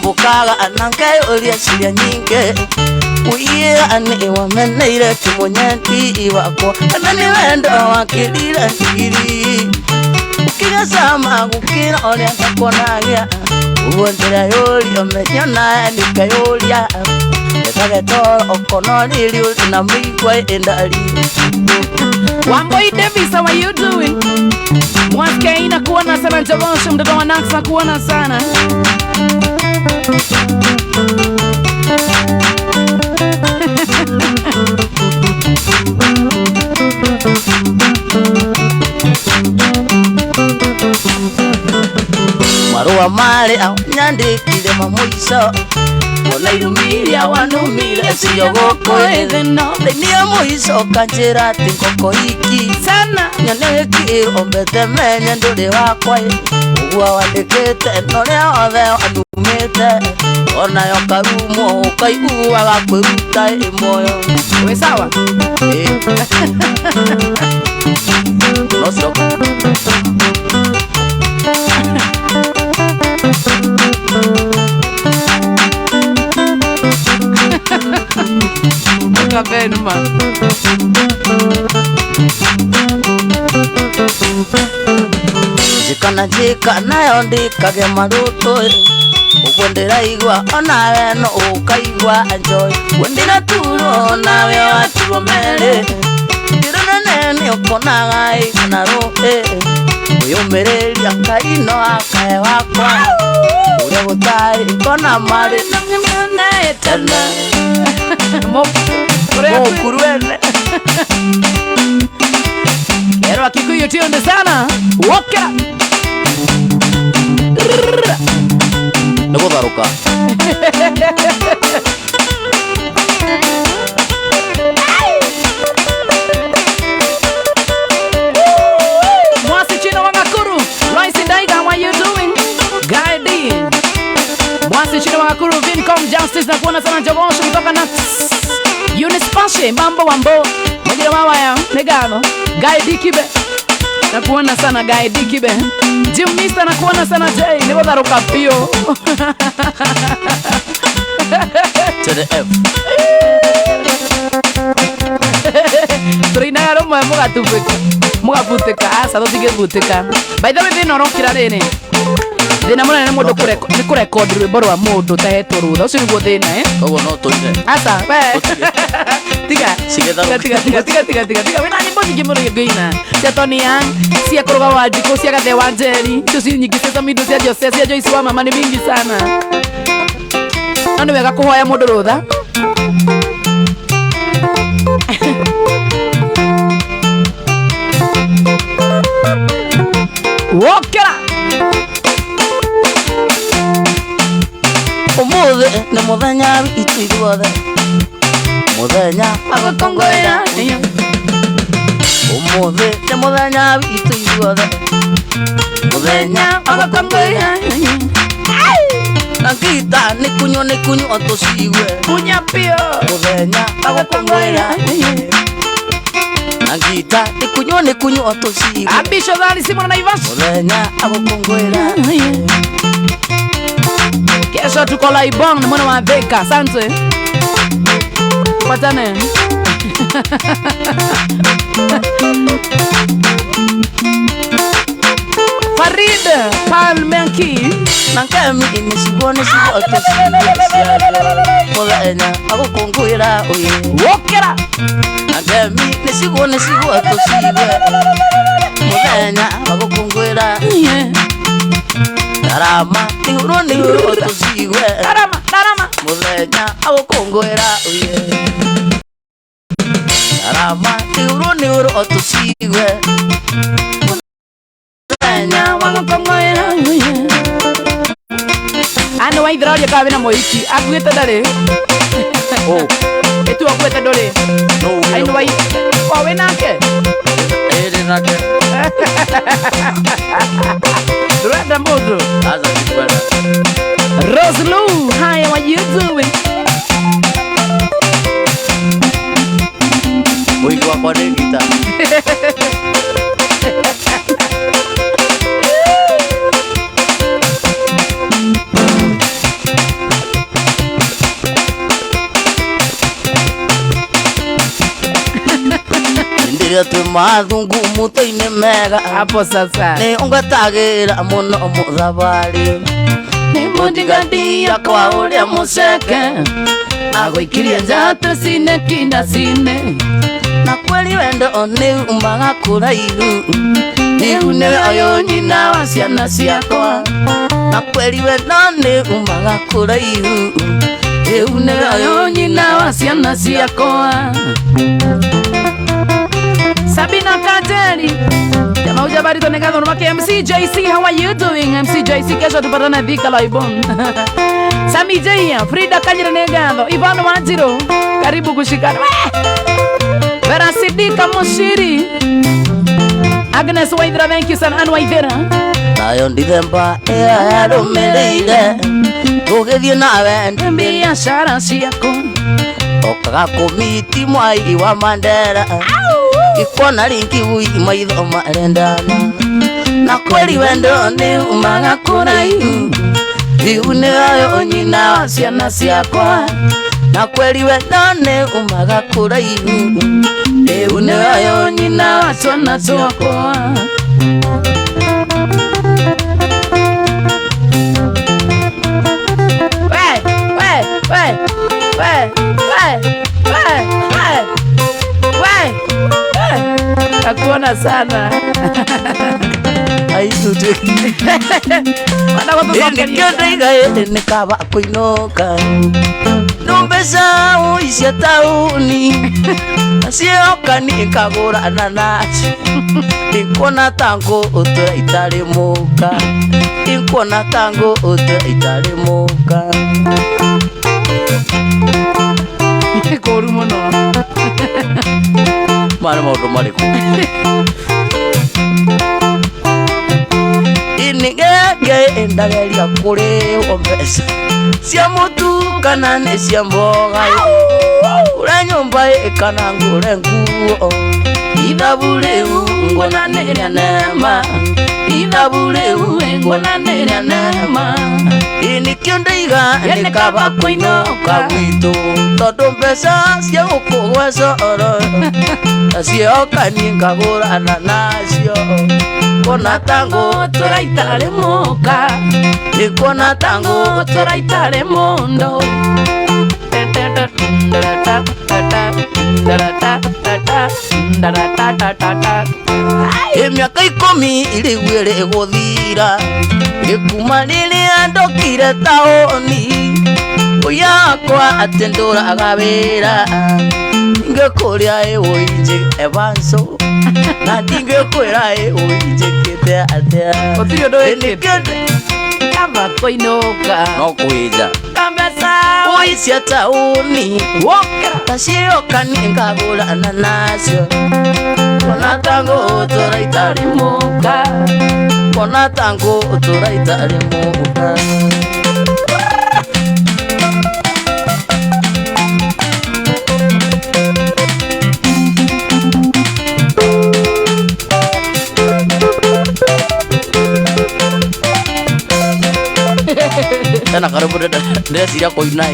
S1: Bukaga anange uria ciria nyinge uye ane wameneire kimunyenti iwako anani wendo wakirira ngiri ukinya sama gukira oria ngakonagia uondera yuri omenyona nikayuria nekagetoro okononiri na migwa endari
S2: Wamboi Davis, how are you doing? Mwaske ina kuona sana Javosho, mtoto wa Nax na kuona sana.
S1: Marua mare au nyandikire mamuiso Ona irumiria wanumire siyo goko
S2: Etheno
S1: Thenia muiso kanjira ti ngoko iki
S2: sana
S1: Nyoneki ombete menye nduri wakwa Ugua wandikite noria othe anumite Ona yo karumo ukaigua gakwiruta imoyo
S2: we sawa
S1: No soko
S2: Wega Benma.
S1: Jikana yondikage maruto Ugondera igwa onawe no ukaigwa enjoy Wendira turo nawe waturo mere Dirona nene ukonaga igana roe Uyumereria kaino akae wakwa Ure gutari kona mari Nangimene eterne Mokuruene
S2: Kero Akikuyu tunde sana Woka
S1: Nagutharuka
S2: Mwasi Chino Wangakuru Royce Ndaiga, how are you doing? Guy D Mwasi Chino Wangakuru Vincom Justice na kuona sana Jogosho kutoka na Unispashe Mambo Wambo Mwajira mawa ya Negano Guy D Kibe na kuona sana Guy D Kibe Jim Mister na kuona sana Jay Nagutharuka pio
S1: To the F
S2: Turina yaro mwe mugatubika mugabuteka asa dotige buteka by the way thina orokira rene thina munene mundu ni kurecord rwimbo rwa mundu tahetwo rutha ucio niguo thina
S1: Kogo no toine
S2: asa we tiga tiga wena nyimbo nyingi muno ngina cia Tony Young cia kuruga wa Njiko cia Gathe wa Njeri icio nyingi cia Mido cia Jose cia Joyce wa mama ni mingi sana no ni wega kuhoya mundu rutha Wokera
S1: Umuthe ni muthenya witu ithuothe Muthenya
S2: agakongoya
S1: Umuthe ni muthenya witu ithuothe Muthenya
S2: agakongoya
S1: Na ngita ni kunyo otusigwe
S2: Kunya pio
S1: Muthenya
S2: agakongoya
S1: Na ngita ni kunyo otusigwe
S2: Ambisho dhali Simona Naivas
S1: Muthenya agukungwira
S2: Kesho tuko Laibon mwana wa Thika asante Patane Farid Palmenki
S1: Nankemi inisigo otusigwe Muthenya agukungwira uye
S2: Wokera
S1: Nankemi nisigo otusigwe Muthenya agukungwira Darama nihuru otusigwe
S2: Darama
S1: Muthenya agukungwira uye Darama nihuru otusigwe Muthenya
S2: Wagakongoya Ano wa Ithraoria kawe na moiki Akuite ndari
S1: Oh
S2: Etu akuite ndori
S1: No
S2: Aino wa Wawe nake
S1: Ere nake
S2: Durenda mundu
S1: Aza kikwela
S2: Rose Lou, hi, how are you doing?
S1: Mwiki wako ni gita Ndiria tu mathungu muto-ini mega
S2: Hapo sasa
S1: Ni ungatagira muno muthabari
S2: Ni mundigandia kwa uria muceke Agwikirie njata cine kinda cine
S1: Na kweli wendo ni umaga kuraihu
S2: Niu niwe oyo nyina wa ciana ciakwa
S1: Na kweli wendo ni umaga kuraihu
S2: Niu niwe oyo nyina wa ciana ciakwa Sabina Kateri Jamaa ujabarito negadho numake MCJC, how are you doing? MCJC kesho tupatana Thika Laibon Sami J, Frida Kanyira negadho Ivano Wanjiro, karibu kushikana Vera Sidika Mushiri Agnes Waithera, thank you sana Anne Waithera
S1: Nayo ndithemba ya rumireire Tugithie nawe
S2: biashara ciaku
S1: Okaga kumiti mwai wa Mandera Ikona ringi ui maitho marendana Na kweli wendo ni umaga kuraihu Iu ni ayo nyina wa ciana ciakwa na kweli wendone umaga kuraihu
S2: une wayo nyina watwana twakwa nakuona sana
S1: nikaba kuinoka numbesa uisya tauni nasioka nikagurana nacio inkona tango utura itarimuka inkona tango utura itarimuka
S2: koru muno
S1: mara maundu mariku inigege ndageria kurihwo mbeca cia mutu kana nĩ cia mboga ure nyumba kana ngure nguo ithabu rĩu ngonanĩria nema ithabu rĩu ngonanĩria nema inikio ndaiga nikaba kuinoka gwitũ tondũ mbeca cia gũkũgwe coro nacioka niĩ ngagũrana nacio kona tango tũraitare mũka ikona tango tũraitare mũndũ miaka 10 ĩrĩu ĩrĩgũthira ĩkuma rĩrĩa ndokire taũni ũyakwa atĩ ndũraga wĩra ingĩkũrĩa ũinjĩ evanso na ndingĩkwĩra ũinjĩkĩte atĩa
S2: gũtirĩ ũndũ wĩkĩte kamba kũinũka
S1: no kwĩnja
S2: kambesa
S1: ũicia taũni tacioka niĩ ngagũrana nacio kona tango tũraitare mũka kona tango tũraitare mũka tena karibu ndeciria kuina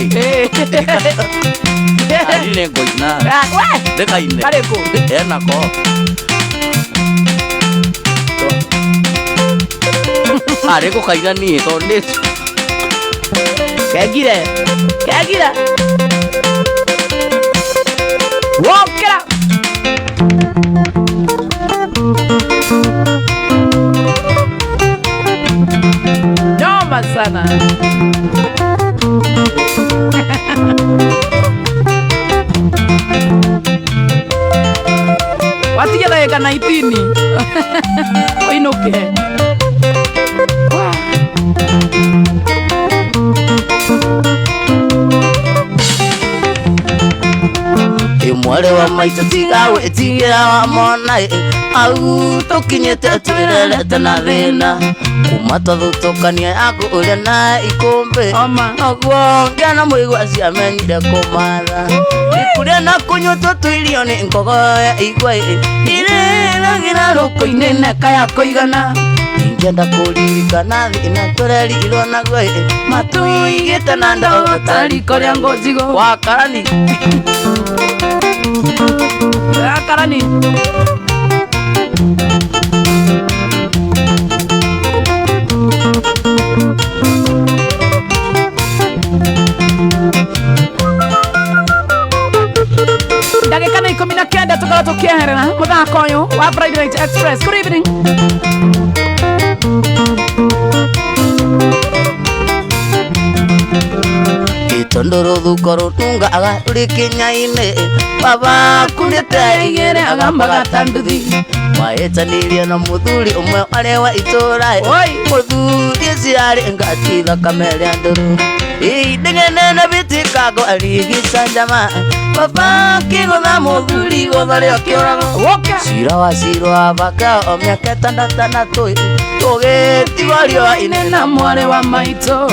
S1: nĩ ngũina ndĩkaine enako arĩ gũkaina niĩ tondũ nĩ
S2: kegire wokera nyoma sana watige ndagĩka 19 ũinũke
S1: mwarĩ wa maitũ tiga gwĩtigĩra wa mona au tũkinyĩte twĩrerete na thĩna kuma twathutũkania yaku ũrĩa na ikũmbĩ noguo ngĩana mũigua ciamenyire kũmatha ikũrĩa na kũnyuo tũirio nĩ ngogo ya igua irĩragĩra rũkũ-inĩ neka ya kũigana ingĩenda kũririkana thĩna tũrerirwo naguo matũigĩte na ndogo tariko rĩa ngũnjigo wakarani
S2: karani ndagĩka nĩ 19 tũkorwo tũkĩeherera mũthako ũyũ wa Friday Night Express. Good evening.
S1: itondoro thukoro tunga aga uri kinyaine baba kunete igere agamba gatanduthi waetanirie na muthuri umwe arewa itura muthuri ciari ngatitha kamere anduru idengene na bitikago arigisa jama baba kigotha muthuri gothare akiurago cira wa ciro abaka o miaka 6 tugitigorio inena
S2: mware wa maito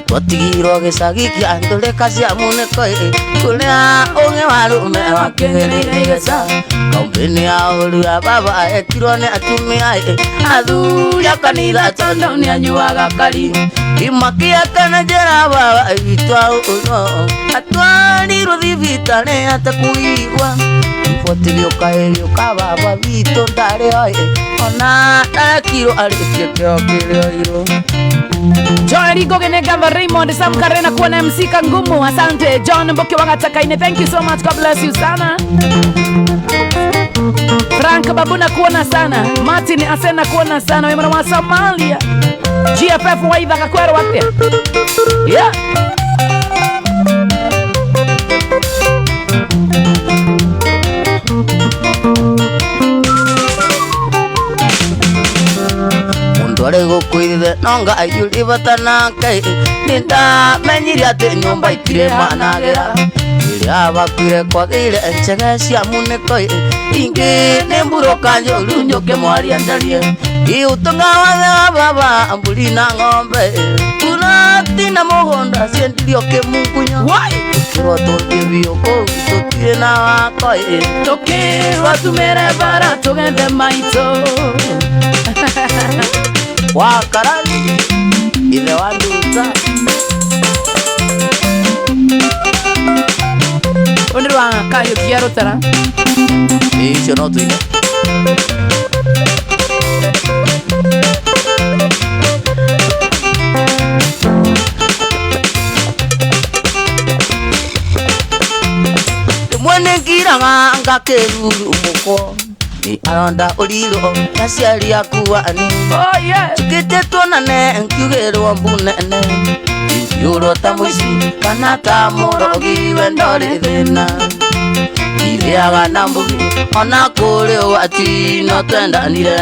S1: Twatigirwo gĩcagi kĩa ndũrĩka cia mũnĩko kũrĩa ũngĩ wa rũme wakĩgĩrĩire igĩca kaũmbĩ-inĩ ya ũru ya baba ekirwo nĩ atumia athuri a kanitha tondũ nĩ anyuaga kari imakiakana njĩra baba itwa ũno atwarirwo thibitarĩ atekũigua riboti gĩũka baba witũ ndarĩ oĩ ona ndarekirwo arĩkie kĩo kĩrĩoirwo.
S2: Joy Rigoge Negava Raymond Sam Karena kuona MC Kangumu. Asante John Mboke Wangatakaine. Thank you so much. God bless you sana. Frank Babuna kuona sana. Martin Asena kuona sana. Wewe mwana wa Somalia. GFF waidha kakwero wate. Yeah.
S1: Ndware gũkwĩrire nonga aiyũrĩbata nake nĩndamenyire atĩ nyũmba itirĩ managĩra rĩrĩa bakwire kwagĩire njege cia mũnĩko ingĩ nĩ mburũka njũru njũke mwaria ndarie iũtũnga wathe wa baba mbũri na ng'ombe tũratina mũgũnda ciendirio kĩmungunya tũkĩrwo tũthiĩ biũ kũu tũtirĩ na wako
S2: tũkĩrwo tumĩre bara tũgethe maitũ
S1: Wakarani ile wanduta
S2: Onirwa kayo kiaro tara
S1: Isho no tuine Mwene kiranga ngakeruru umuko Aronda uriro nasiari yakuani
S2: Oh yeah
S1: Tukite tuonane nkiugirwo mbunene Yuro ta muici kana ta murogi wendori thina Iriaga na mbugi ona kuri wati no twendanire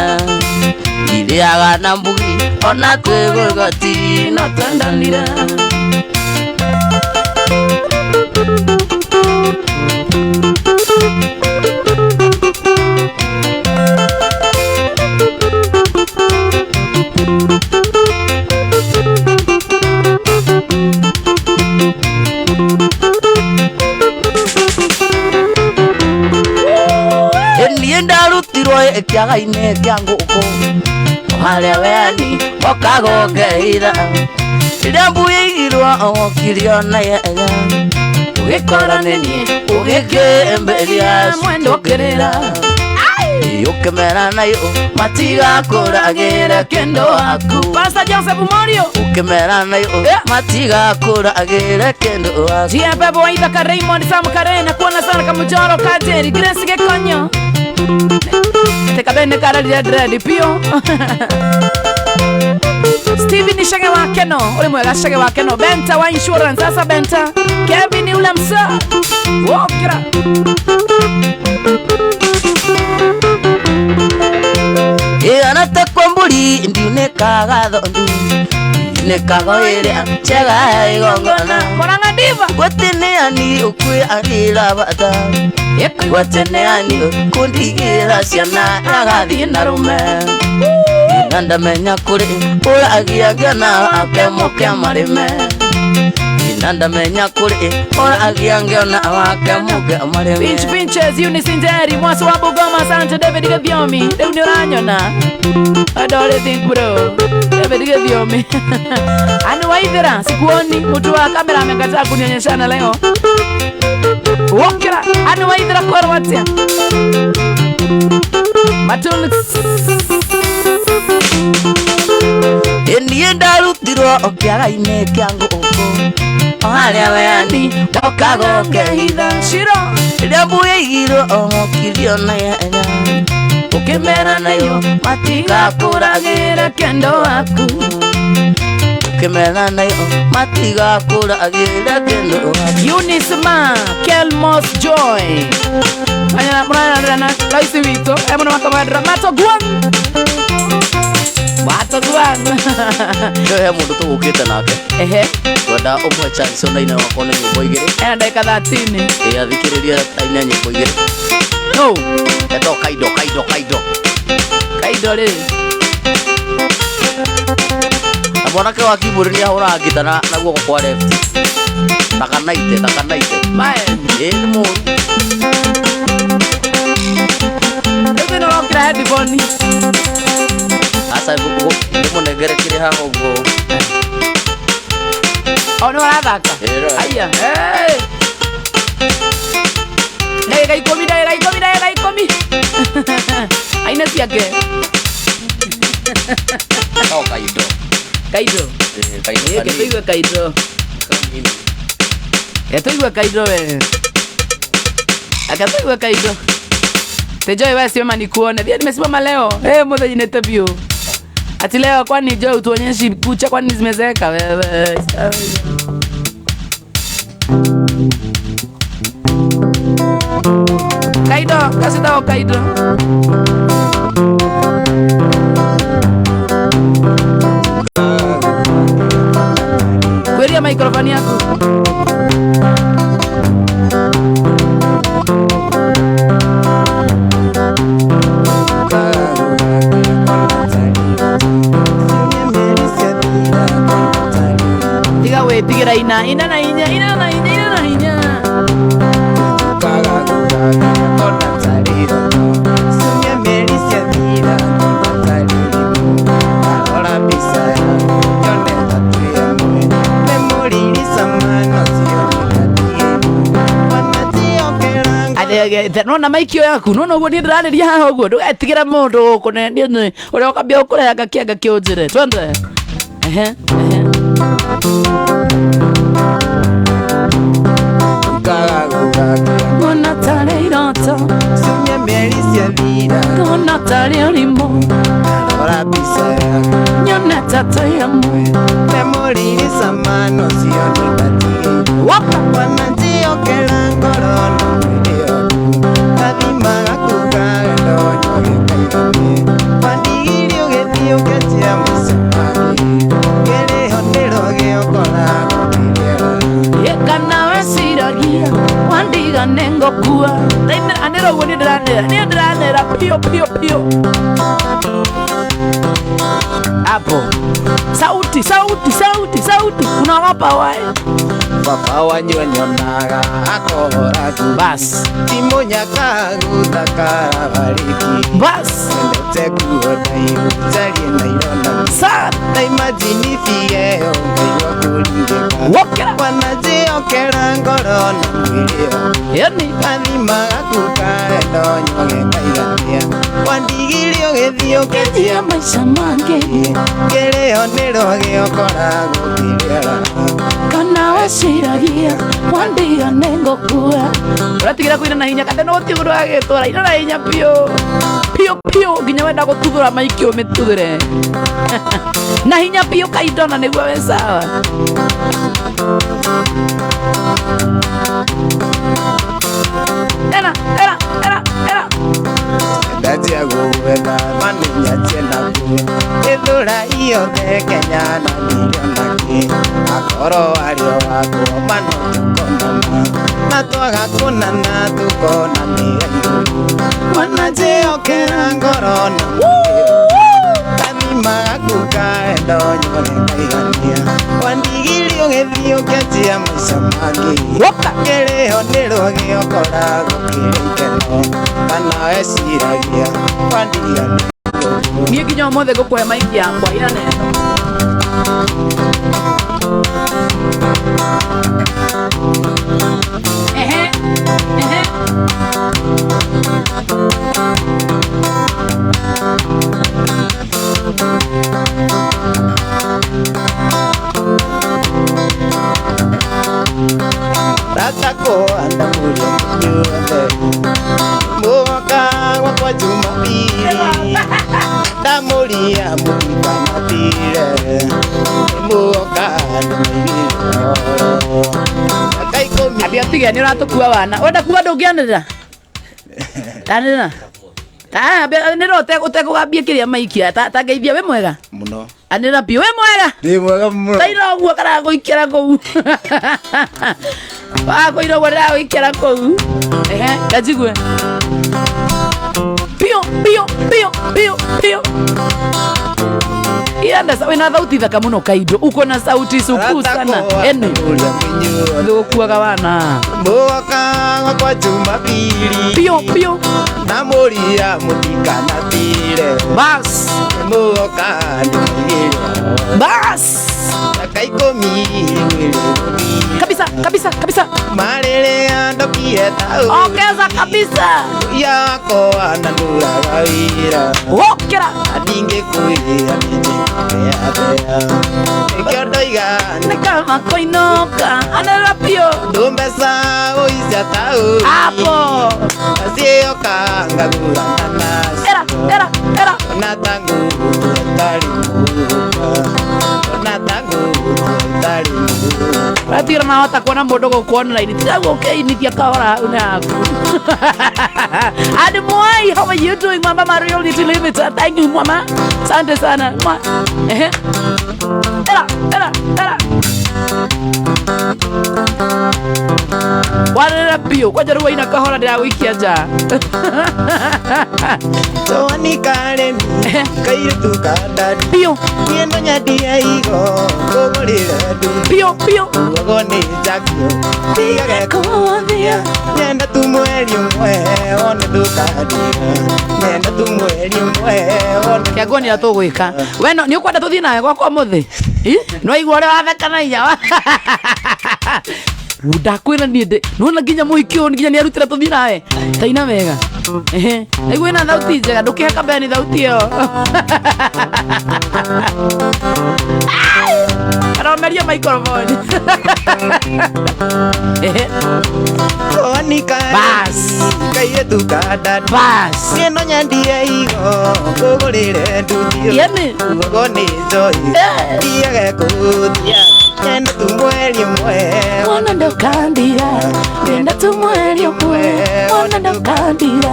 S1: Iriaga na mbugi ona kuri wati no twendanire Kiagaine kia ngũkũ harĩa weani ũkagongeira rĩrĩa mbuigirwo ũkirio na yega ũgĩkoranĩrie ũgĩkĩmbĩria mwendo kĩrĩra ũkĩmera nayo matigakũragĩre kendo waku
S2: Pastor Joseph Morio
S1: ũkĩmera nayo matigakũragĩre kendo waku
S2: GFF waithaka Raymond Sam Karena kuona sana kamujoro kateri Grace Gekonyo Tekabene kara dread pio Steven Shage wa Keno ule mwega Shage wa Keno Benta wa insurance sasa Benta Kevin ule msa Wokira
S1: Anate kwamburi ndiunekaga thondu nekagoiria chega igongona
S2: Moranga diva
S1: Gweteneani ukwe arira bata Gweteneani kundigira ciana agathie na rume Nandamenya kuri uragia ngena akemuke marime Nandamenya kuri uragia ngena akemuke marime
S2: Pinches Unisinderi Mwasu wa Bugoma Santa David Gaviomi Leo ni uranyona Adore think bro David Gaviomi Anu waithira sikuoni mtu wa kamera amekataa kunionyeshana leo Wokira anu waithira kwa watia Matulix
S1: Ndiye ndarutirwo kiagaine kia ngũkũ harĩa weani ũkagongeitha
S2: Shiro
S1: rĩrĩa mbuigirwo ũkirio na yega ũkĩmera nayo matigakũragĩre kendo waku ũkĩmera nayo matigakũragĩre kendo waku
S2: Eunice Ma Kelmos Joy Ayana mwana laisi wito Emo na makamadra Mato Guan Mato Guan
S1: Yo he mũndũ tũgũkĩte nake
S2: Ehe
S1: Kwenda ũmwe chance ona ina wakona nyĩmbo igĩrĩ
S2: Ena dakika 30
S1: athikĩrĩria aina nyĩmbo igĩrĩ
S2: No
S1: Eto kaido Kaido rĩ mwanake wa kiburiria hora ngitana na guoko kwa left takanaite
S2: mae
S1: ni mu
S2: ebe no kira headphone
S1: asa guko ni munengere kire haho go
S2: ono arathaka aya Dai komi aina siake Kaido Etoigwe Kaido we Akatoigwe Kaido Tejoy wewe sema nikuone pia nimesimama leo mmoja jinete bio ati leo kwani Joy utuonyeshi kucha kwani zimezeeka wewe Kaido kasida Kaido Kweria microphone yako Tigira ina na inya nona maikio yaku nona uguo ni ndirareria haha uguo ndugetigira mundu kunendia ni uria ukambia ukurenga kianga kiunjire twende Gonna tare iroto Sunya meri cia thira Gonna tare orimo Ora bisaya Nyona tata yamwe Memoriri samano sio nibati Waka Wanajio kela ngorono Mwilio Kadima kuka Ndonyo Yekairani Wandigiri ugethio Ketia musamani Gere hondero Geokora Yekana wesiragia Wandiga nengo kuwa Anero ugo ni ndranera Pio Hapo Sauti Unawapa wae Papa wanyo nyonaga Akora tu Bas Timonya kagutaka Bariki Bas Ndete kuona ibu Zari na irona Sa Na imagine fie Ongeyo kulingeka Wakera Wanajio kera ngorono Mwilio Yani Kadima kukare Ndonyo Gekairania Wandigiri ugethio Ketia maisha mange Gereo nero Geokora Gukiriara Kana wesiragia Wandiga nengo kuwa Uratigira kuina na hinya Kate no tiguru agetora Ina na hinya pio Ginya wenda gutudura maikio mitudure Na hinya pio Kaidona niguo we sawa Era Datia guwena Maninya chena kuwe Ithura iyo Kenya na miliona ki Akoro ario wako Mano tukonana Natwaga kunana Tukona miya Wanajio kera ngorona Kadima kuka Ndonyo Gekairania Wandigiri ugethio Ketia maisha mangi Gereo nero Geokora Gukirikeno Kana wesiragia Wandiga Niye kinyo mothe gukwe maiki yakwa ina neno Ratako anda mulio nyuande Mwaka wakwa Jumapili Damulia mukika matire Mwaka numilio Kaiko Abia ni ratukua wana Wenda kuwa ndungianira Tanira Nero utekugambia kiria maikia Ta ngeithia we mwega Muno Anira pio we mwega Ni mwega muno Taira uguo kana guikira kou Wakoira wara guikira kou Kajigue Pio Ienda sawa na thauti thaka muno Kaido. Uko na sauti suku sana. Eni. Ndokuaga wana.
S3: Mboka kwa Jumapili.
S2: Pio.
S3: Na moria mutika na tire.
S2: Bas.
S3: Mboka ndile.
S2: Bas.
S3: Kaikomi.
S2: Kabisa.
S3: Marele andokie tau.
S2: Ongeza kabisa.
S3: Yako anandura gawira.
S2: Okera.
S3: Adinge kuiria ya. Ekyodoiga.
S2: Nekama koinoka. Anera pio.
S3: Dumbesa oisya tau.
S2: Apo.
S3: Asio kanga gurana.
S2: Era.
S3: Natangu tali.
S2: Ratira na hata kuona mbodogo kwa online. Tsago okay ni kia kawara una. Ademoi, how are you doing, Mama Mario Little Limited? Thank you, Mama. Asante sana. Era. Wana pio kwa jaruwa inakahora ndia wiki aja.
S3: Toni kare kaire tukada
S2: Pio.
S3: Niendo nyadia igo gogorire du.
S2: Pio.
S3: Gogoni jakio. Diga
S2: Kodia.
S3: Nenda tu mweli mwe one dukadia. Nenda tu mweli mwe one.
S2: Kiagoni atogwika. Weno ni ukwenda tuthii nawe gwakwa muthi. No igwa ri watheka na inya. Ndakwira niende nona nginya muhikio nginya ni arutira tuthii nawe. Taina wega. Aigwe na thauti njega ndukiheka beni thauti yo. Arameria microphone.
S3: Toni kare
S2: Bas.
S3: kaire tukada
S2: Bas.
S3: Niendo nyadia igo gogorire du.
S2: Yeni.
S3: Gogoni joy. Diga kudia. Nenda tu mweli mwe
S2: Mwana ndo kandira. Nenda tu mweli mwe. Mwana ndo kandira.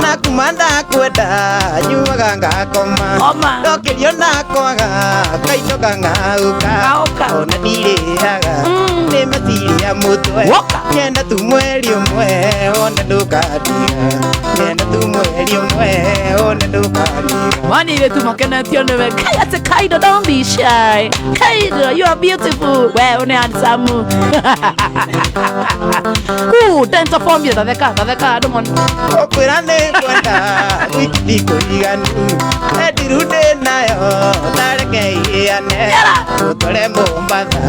S3: na kumanda kwenda nyuaga ngakoma
S2: Oma.
S3: ndokerio nakwaga kaitoka ngauka
S2: Ngauka.
S3: ona ndiriaga nĩ meciria mũtwe
S2: Woka.
S3: nyenda tu mweri ũmwe ona ndũkandiga nyenda tu mweri ũmwe ona ndũkandiga
S2: One ile tu makenetio newe. Kaya Kaido, don't be shy. Kaido, you are beautiful. Wewe une handsome. Dance for me. Tadeka, domon.
S3: ũkwĩra nĩ kwenda wiki kũiganu endirunde nayo tareke iane ũtware Mombasa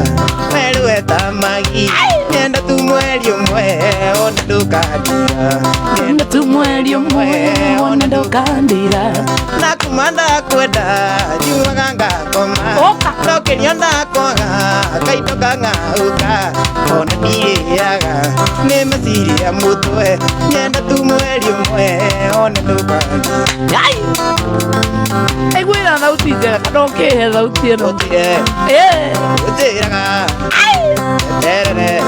S3: werweta magi nyenda tu mweri ũmwe ona ndũkandiga
S2: Nenda tu mweli umwe. Ona ndo kandira.
S3: na kumanda kwenda nyuaga ngakoma
S2: Oka.
S3: ndokerio ndakwaga kaitoka ngauka ona ndiriaga nĩ meciria mũtwe nyenda tu mweri ũmwe ona ndũkandiga
S2: Ai. Aigwe na thauti njega. Kadoke thauti eno.
S3: ũtire ũtĩraga terere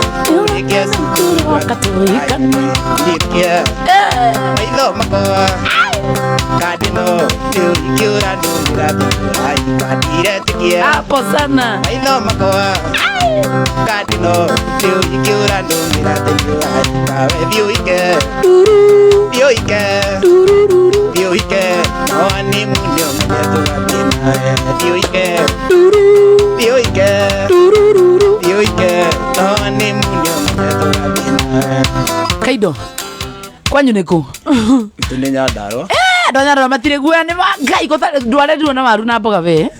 S3: ikia
S2: Sukuru wakatuikana.
S3: ikia maitho makwa kadino ikiura ndũmĩra thukura ikandire tikia
S2: Hapo sana.
S3: maitho makwa kadino ikiura ndũmĩra thukura ikawe thiũike thiũike thiũike no ni munio mwenye tũgathiĩ thiũike thiũike thiũike no ni munio mwenye tũgathiĩ
S2: Kaido. Kwanyu niko.
S3: itu nĩ Nyandarua
S2: Ndonyarora matire guya ni ngai gotha ndware ndirona waru na mboga we.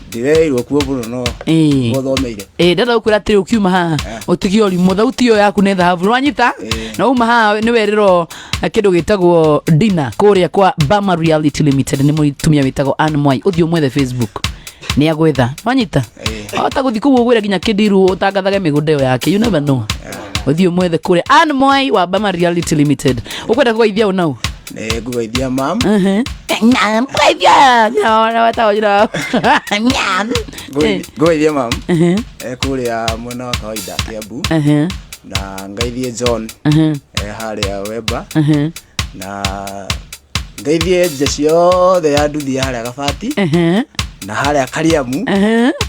S3: ndireirwo kuo mũno no gũthomeire
S2: Ndenda ukwira atiri ukiuma haha utigio rimu thauti yo yaku ne thahabu wanyita na uma haha ni werero kindu gitagwo Dina kuria kwa Bama Reality Limited ni mutumia witagwo Ann Mwai uthio mwethe Facebook ni agwetha wanyita ota guthi kuo gwira ginya kidiru utangathage migunda yo yake you never know uthio mwethe kuria Ann Mwai wa Bama Reality Limited ukwenda kugeithia unau
S3: ngũgeithia mam
S2: Nyam, kugeithia nyam wata ojira nyam
S3: ngũgeithia mam kũrĩa mwena wa kawaida Kiambu na ngaithie John harĩa Wemba na ngaithie nja ciothe ya nduthi harĩa Gabati na harĩa Kariamu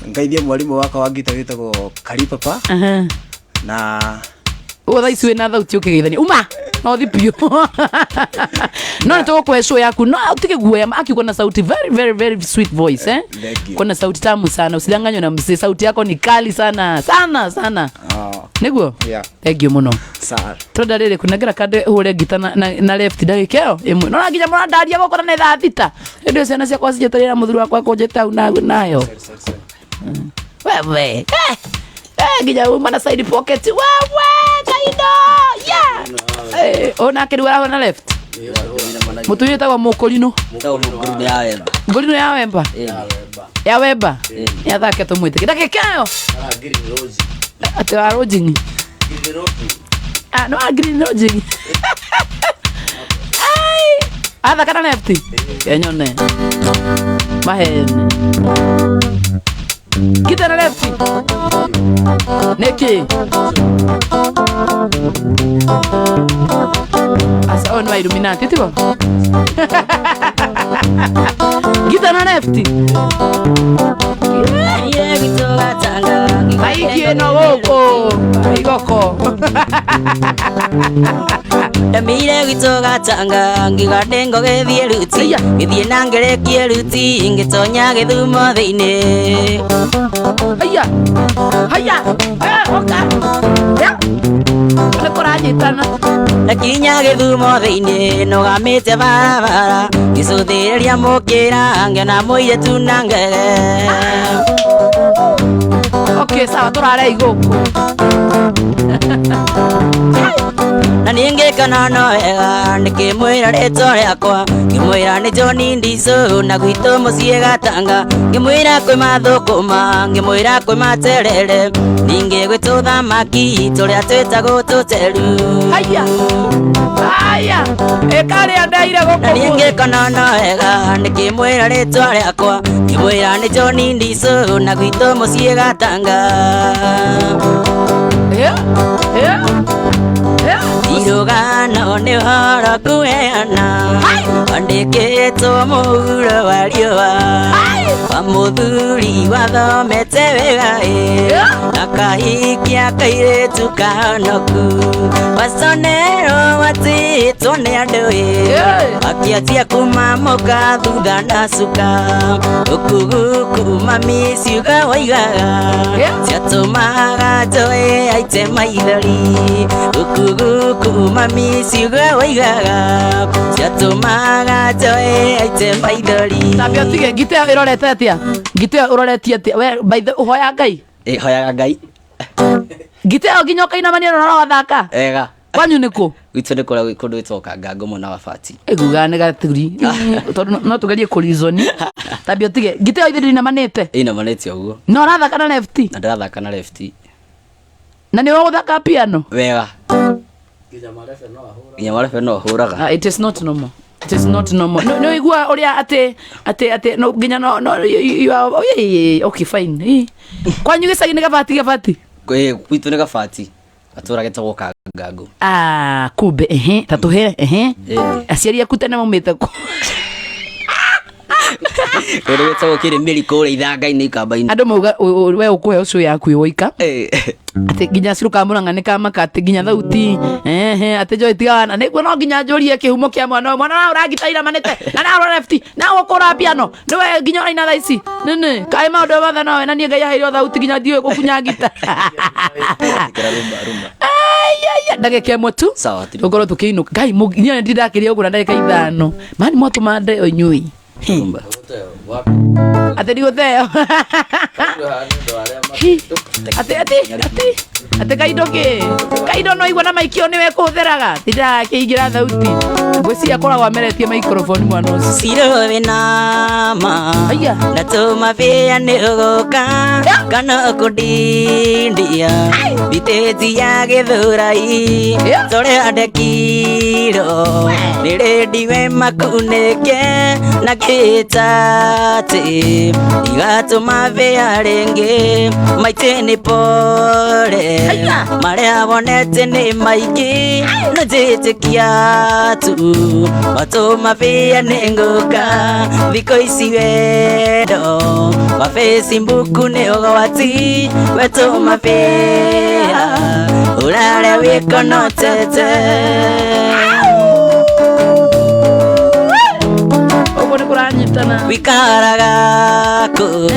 S3: ngaithie mwarimu wakwa wa ngita wĩtagwo Karipapa na
S2: Uwa thaici wĩna thauti ũkĩgeithania uma no thipio no to kwa show yaku no utike guoya akiwa na sauti very very very sweet voice kuna sauti tamu sana usidanganywe na mzee sauti yako ni kali sana sana niguo thank you muno
S3: sawa
S2: tonda riri kunegera kande hure gita na left ndagikeo imwe no nginya mwana ndaria gukora na thaa thita ndio ciana cia kwa cijeterera muthuri wakwa kunjeta nayo wewe nginya uma na side pocket wewe kaido ona kiriwa na left mutu yetagwa mukolino ya wemba ya wemba ya thake tumwite ndagikeo ate wa rojing no green rojing ai kana left yenyone mahene kita na left neki asa on wa illuminati tibo kita na left Aiki no goko igoko
S4: Damire gitoga tanga ngigadengo gethie ruti githie nangere kie ruti ngitonya githumo thiine
S2: haya oka ya ne koranyitana
S4: nakinya githumo thiine no gamite barabara gicuthiria mukira ngena muire tu nangere
S2: okay sawa turare igoko
S4: na ninge kana no ega nikimwira rito riakwa ngimwira ni Johnny Ndiso na gwito mucie gatanga ngimwira kwi mathukuma ngimwira kwi materere ninge gwito thamaki turia twetagwo tuteru
S2: haya ekari andaire goko
S4: na ninge kana no ega nikimwira rito riakwa ngimwira ni Johnny Ndiso na gwito mucie gatanga Irugano ni horo kuheana Andikitwo muhuro wa riũa wa muthuri wathomete wega akahikia kairĩtu kahonoku waconero watĩtwo nĩ andũ akiatia kumamoka thutha na cuka ũkugu kuma miciuga waigaga ciatũmaga njoe aite maithori ũkugu kuma miciuga waigaga ciatũmaga njoe aite maithori
S2: tabia tige ngite irorete atia ngite uroretie atia we by the hoya ngai
S4: hoya ngai
S2: ngite nginya kaina mani no wathaka
S4: ega
S2: kwanyu niko
S4: witũ nĩ kũrĩa kũndũ ĩtoka ngango mũna wa bati
S2: eguga nĩ gaturi no tugerie kurizoni tabia tige ngite ithiri na manete
S4: ina manete ũguo
S2: no rathaka na left
S4: na ndathaka na left
S2: na nĩ wathaka piano
S4: wega nginya marefe no huraga
S2: it is not normal. It is not normal. No igua oria ate no ginya no you are okay fine. Kwanyu gicagi ni gabati.
S4: Kwitu ni gabati. Atura getagwo kangango.
S2: Kumbe tatuhe aciari aku tene maumite ku.
S4: Kore getagwo kire miracle ithanga-ini ikamba-ini.
S2: Andu mauga we ukuhe ucio yaku iwoika. Ate ginya ciruka muranga ni kamaka ate ginya thauti ate joy tigana niguo no ginya njurie kihumo kia mwana uragitaira manete na left na ukora piano niwe ginya aina thaici nene kai maundu mothe nawe na nie ngai aheirwo thauti ginya ndiwe gukunya gita ai ndageke motu
S4: sawa
S2: tugoro tukiinuka ngai muginya ndidakiria ugu na ndagika ithano mani motu mande onyui ate digo theo ate kaido no igwa na maikio niwe kutheraga tira kiingira thauti gweci akora wa meretie microphone mwana ucio
S4: siro winama ndatuma via ni ugoka kana kudindia bitezi ya githurai tore andekiro ni ready we makuneke na kitate igatuma via renge maiteni pore maria bonete ni maiki no jitikia tu watuma via nengoka thiko ici wendo wa Facebook ni ugwati wetuma via urare wega wikonotete wikaraga ku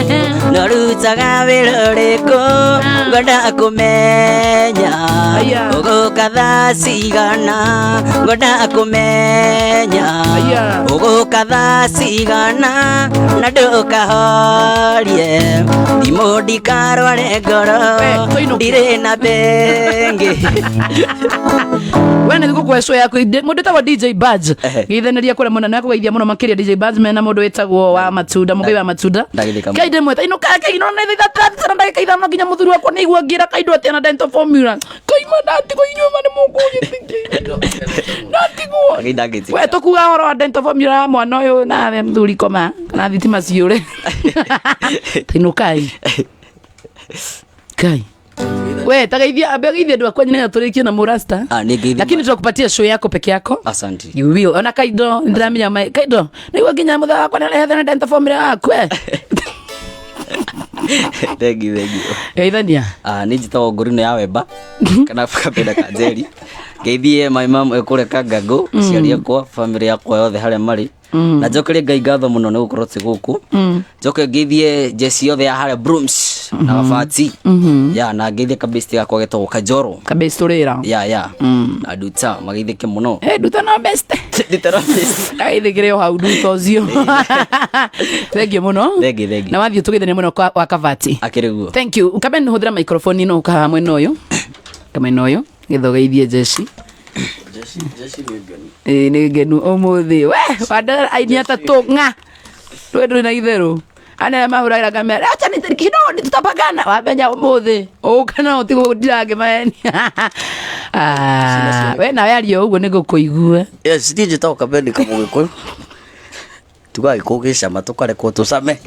S4: norutaga wiruriku ngoda kumenya uguka thaa cigana ngoda kumenya uguka thaa cigana na ndukahorie thimũ ndikarware ngoro ndirĩ na bengi
S2: wene thiko kweco yaku mundu tagwo DJ Badge githaniria kure munene akugeithia muno makiria DJ Badge mena mundu wetagwo wa matunda mugai wa matunda kaide mweta ino kake ino na thitha tata ndagika ithano nginya muthuri wakwa ni igua ngira kaindo ati na dental formula kaima ndati ko inyo mane mungu ndati ko we to kuga horo dental formula mwana uyu na muthuri koma na thitima ciure ino kai we tagaithia abegeithia ndu akwa nyina turikio na murasta lakini tutakupatia show yako peke yako.
S4: Asante.
S2: You will ona kaido ndramenya mai kaido nigwa nginya mutha wakwa na hetha na dental formula yakwe
S4: Thank you.
S2: Geithania
S4: ni njitagwo Ngũrino ya Wemba kana Kabenda Kanjeri geithie my mom ekure Kangago ciari yakwa family yakwa yothe haria mari na njokerie Ngai ngatho muno ni gukorwo ti guku njoke ngeithie jesi yothe ya haria Brooms na Wabati ya na ngeithie kabesti yakwa getagwo Kajoro
S2: kabesti rira
S4: ya na Duta mageithike muno
S2: Duta no best aithigire hau Duta ucio thank you muno na wathio tugithania muno wa Kavati
S4: akiriguo
S2: thank you Kabenda huthira microphone ino ka mwena uyu kameno uyu githogeithie jesi ni ngenu umuthi we wada ainia tatu nga twendo na itheru ana mahuraira kamera acha ni kidogo ni tutapagana wabenya umuthi ukana utigo ndirage maeni we na yario uguo ni gukuigua
S1: yes DJ tao Kabenda kamugiko tugai kugicama tukarekwo tucame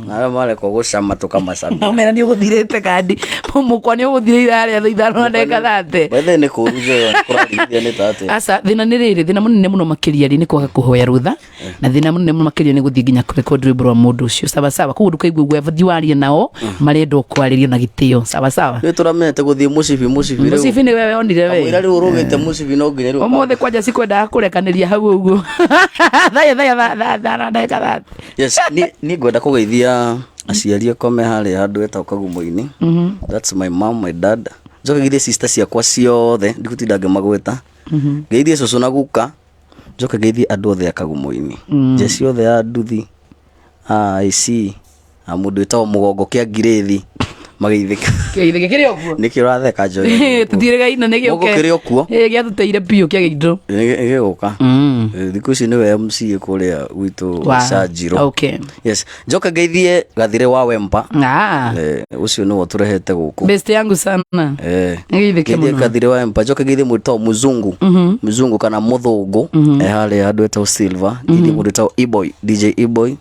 S1: na mare kugicama tukamasama
S2: mera ni uguthirite kandi mumukwa ni uguthirire aria thithano ndeka thate
S1: wethe ni kuruze kurarithia ni tate
S2: asa thina ni riri thina munene muno makiria ri ni kwaga kuhoya rutha na thina munene muno makiria ni guthii nginya record rwimbo mundu ucio sawa kugu ndukaigua gwevathi waria nao marendo kwariria na gitio sawa
S1: ni turamete guthii musibi
S2: ni wewe onire we
S1: mwira ri urugite musibi no nginya ri
S2: omothe kwanja sikwenda kurekaniria hau uguo thaya
S1: yes ni ngwenda kugeithia aciari akome hari handu eta Kagumo-ini that's my mom my dad njoke geithie sister ciakwa ciothe ndigutinda ngimagweta geithie cucu na guka njoke geithie andu othe a Kagumo-ini jesi othe ya nduthi ici mundu etagwo mugongo kia ngirithi mageithika
S2: geithike kiri okuo
S1: niki uratheka joy
S2: tutirega ina nigi
S1: oke kiri okuo
S2: gia tuteire bio kia gindo
S1: giguka thiku ici niwe MC kuria gwitu Sajiro
S2: okay
S1: yes njoka geithie Gathire wa Wemba ucio niwe turehete guku
S2: best yangu sana
S1: geithike muno Gathire wa Wemba njoka geithie mwito muzungu kana muthungu hari handu etagwo Silver geithie mundu etagwo E-boy DJ E-boy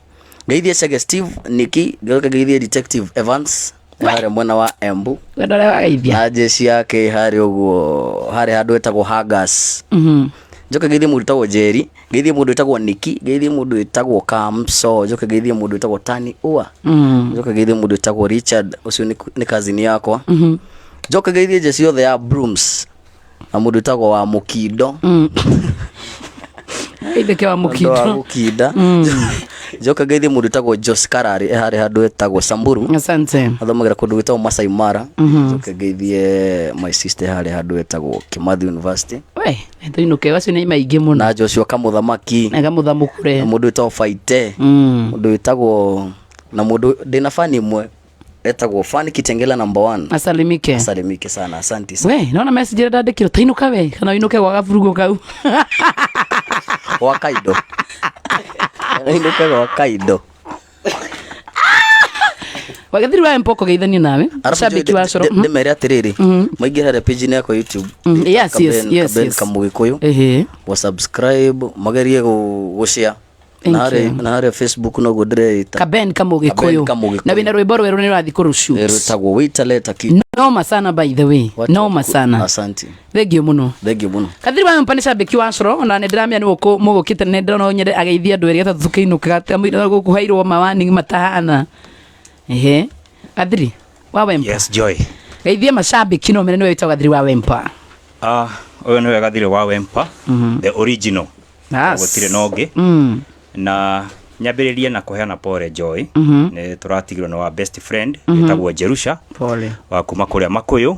S1: geithie Sege Steve Nikki njoka geithie Detective Evans hari mwena wa Embu
S2: ndore wageithia
S1: na jesi yake hari uguo hari handu etagwo Hagas njoka geithie mundu etagwo Jerry geithie mundu etagwo Nikki geithie mundu etagwo Kamso njoka geithie mundu etagwo Tani Ua njoka geithie mundu etagwo Richard ucio ni cousin yakwa njoka geithie jesi yothe ya Brooms na mundu etagwo wa Mukindo
S2: geithike wa
S1: Mukindo njoka geithie mundu etagwo Jos Karari hari handu etagwo Samburu
S2: asante
S1: athomagira kundu gwitagwo Masai Mara njoka geithie my sister hari handu etagwo Kimathi University
S2: we ntuinuke wacio ni maingi muno
S1: na Joshua Kamuthamaki
S2: na Kamuthamukure
S1: mundu etagwo Faite mundu etagwo na mundu ndina fani imwe etagwo Fani Kitengela number 1 asalimike sana asante sana
S2: we naona message ndandikiro tainuka we kana inuke gwa gafurugo kau
S1: wakaido inuke gwa kaido
S2: Wagathiri wa mpoko geithania nawe shabiki wa Coro
S1: ndemere atiriri maingirare page ni yako YouTube
S2: yes
S1: Kamugikuyu wa subscribe magerie go share na hari Facebook no godre
S2: Kabenda Kamugikuyu na bina rwimbo rweru ni rathi kurushu
S1: rutagwo wita leta ki
S2: noma sana by the way noma sana
S1: asante
S2: thank you muno Kathiri wa mpani shabiki wa Coro na ndramia ni uko mugukite ne ndono nyere ageithia andu eri gatatu tukiinuka tamira gukuhairwo mawani matahana Kathiri wa Wemba
S3: yes Joy
S2: geithia mashabiki no menene wetagwo Kathiri wa Wemba
S5: Oyo niwe gathire wa Wempa, the original. Gutire nongi. Na nyambiririe na kuheana pole Joy. Ni turatigirwo na wa best friend etagwo Jerusha.
S2: Pole.
S5: Wa kuma kuria Makuyu.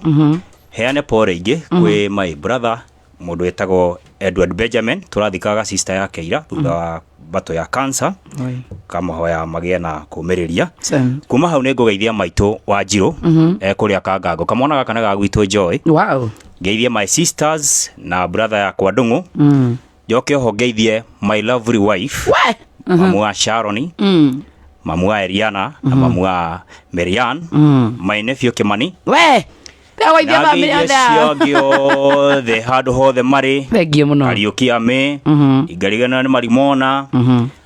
S5: Heane pole ingi kwi my brother mundu etagwo Edward Benjamin, turathikaga sister yake ira thutha wa bato ya cancer. Kamahoya magie na kumiriria. Kuma hau ni ngugeithia maito wa Njiro kuria Kangango. Kamwana gaka na gagwitwo Joy.
S2: Wow.
S5: Ngeithie my sisters na brother yakwa Ndungu. Joke ho ngeithie my lovely wife. Mamu wa Sharoni. Mamu wa Eliana na mamu wa Marian. My nephew Kimani.
S2: Kawaithia family ada.
S5: The hard ho the mari.
S2: Thengio muno.
S5: Ariukia me. Igarigana ni Marimona.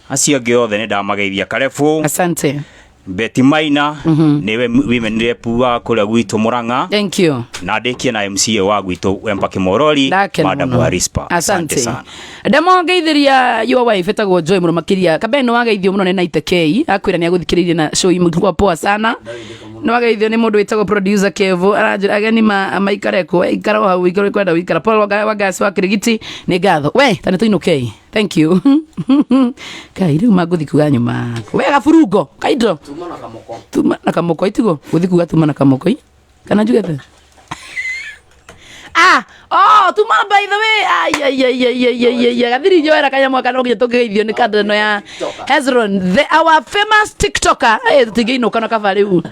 S5: Acio giothe ni ndamageithia Karefu.
S2: Asante.
S5: Betty Maina niwe women rep wa kuria gwitu Muranga.
S2: Thank you.
S5: Na ndekie na MCA wa gwitu Wempa Kimorori, Madam Arispa.
S2: Asante sana. Ndamo ngeithiria your wife etagwo Joy muno makiria kabeno wageithio muno ni Night K akwira ni aguthikiririe na show imukwa poa sana. No wageithio ni mundu etagwo producer Kevo aranjira ageni maikareko ikara hau ikara kwenda wikara Paul wagasi wa kirigiti ni gatho we tani tuinuke. Thank you. Kai riu maguthikuga nyuma wega furugo kaido tuma na kamoko itigo guthikuga tuma na kamoko kana njugete tuma by the way gathiri joera kanya mwaka no gije tugeithio ni kadeno ya Hezron our famous TikToker tugeino kana kavale u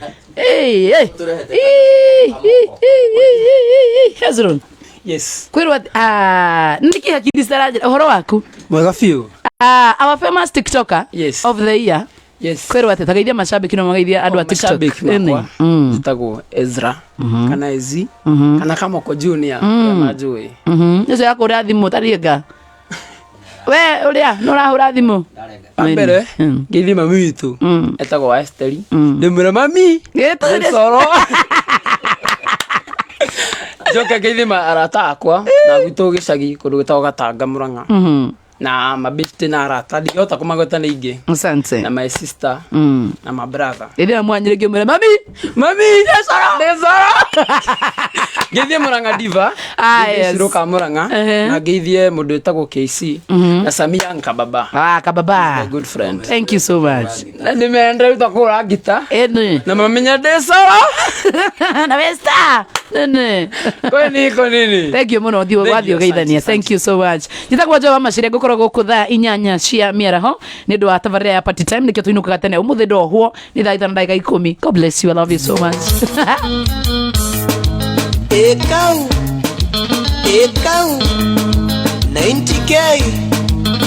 S2: Hezron.
S6: Yes.
S2: Kwirwa ndiki hakiri saraje horo waku
S6: mwega fiu
S2: our famous TikToker of the year.
S6: Yes.
S2: Kwirwa tegeithia mashabiki no magaithia andu a TikTok
S6: tagwo Ezra kana Ezi kana Kamoko Junior ya majui
S2: niso yako uri thimu tariga we uria no rahura thimu
S6: ambere ngithi mami witu etagwo Esteri ndimura mami soro joka ngithi ma arata akwa na gwitu gicagi kundu gwitagwo Gatanga Muranga na mabesti na arata ndiota kumagota na ingi.
S2: Asante.
S6: Na my sister na my brother
S2: ila mwanyireke mure mami
S6: Desoro Githie Muranga Diva siroka Muranga na githie mundu etagwo KC na Samia Nkababa
S2: Kababa
S6: good friend.
S2: Thank you so much.
S6: Na nimeenda utakura gita na mamenya Desoro
S2: na Vesta
S6: ko nini.
S2: Thank you muno wathio geithania. Thank you so much. Nitagwo Joa Mashire gukora guku thaa 8 cia miaraho ni ndu wa tabarira ya party time nikio tuinukaga tene umuthi ndohwo ni thaa 5 dakika 10. God bless you, I love you so much.
S7: Ekau 90K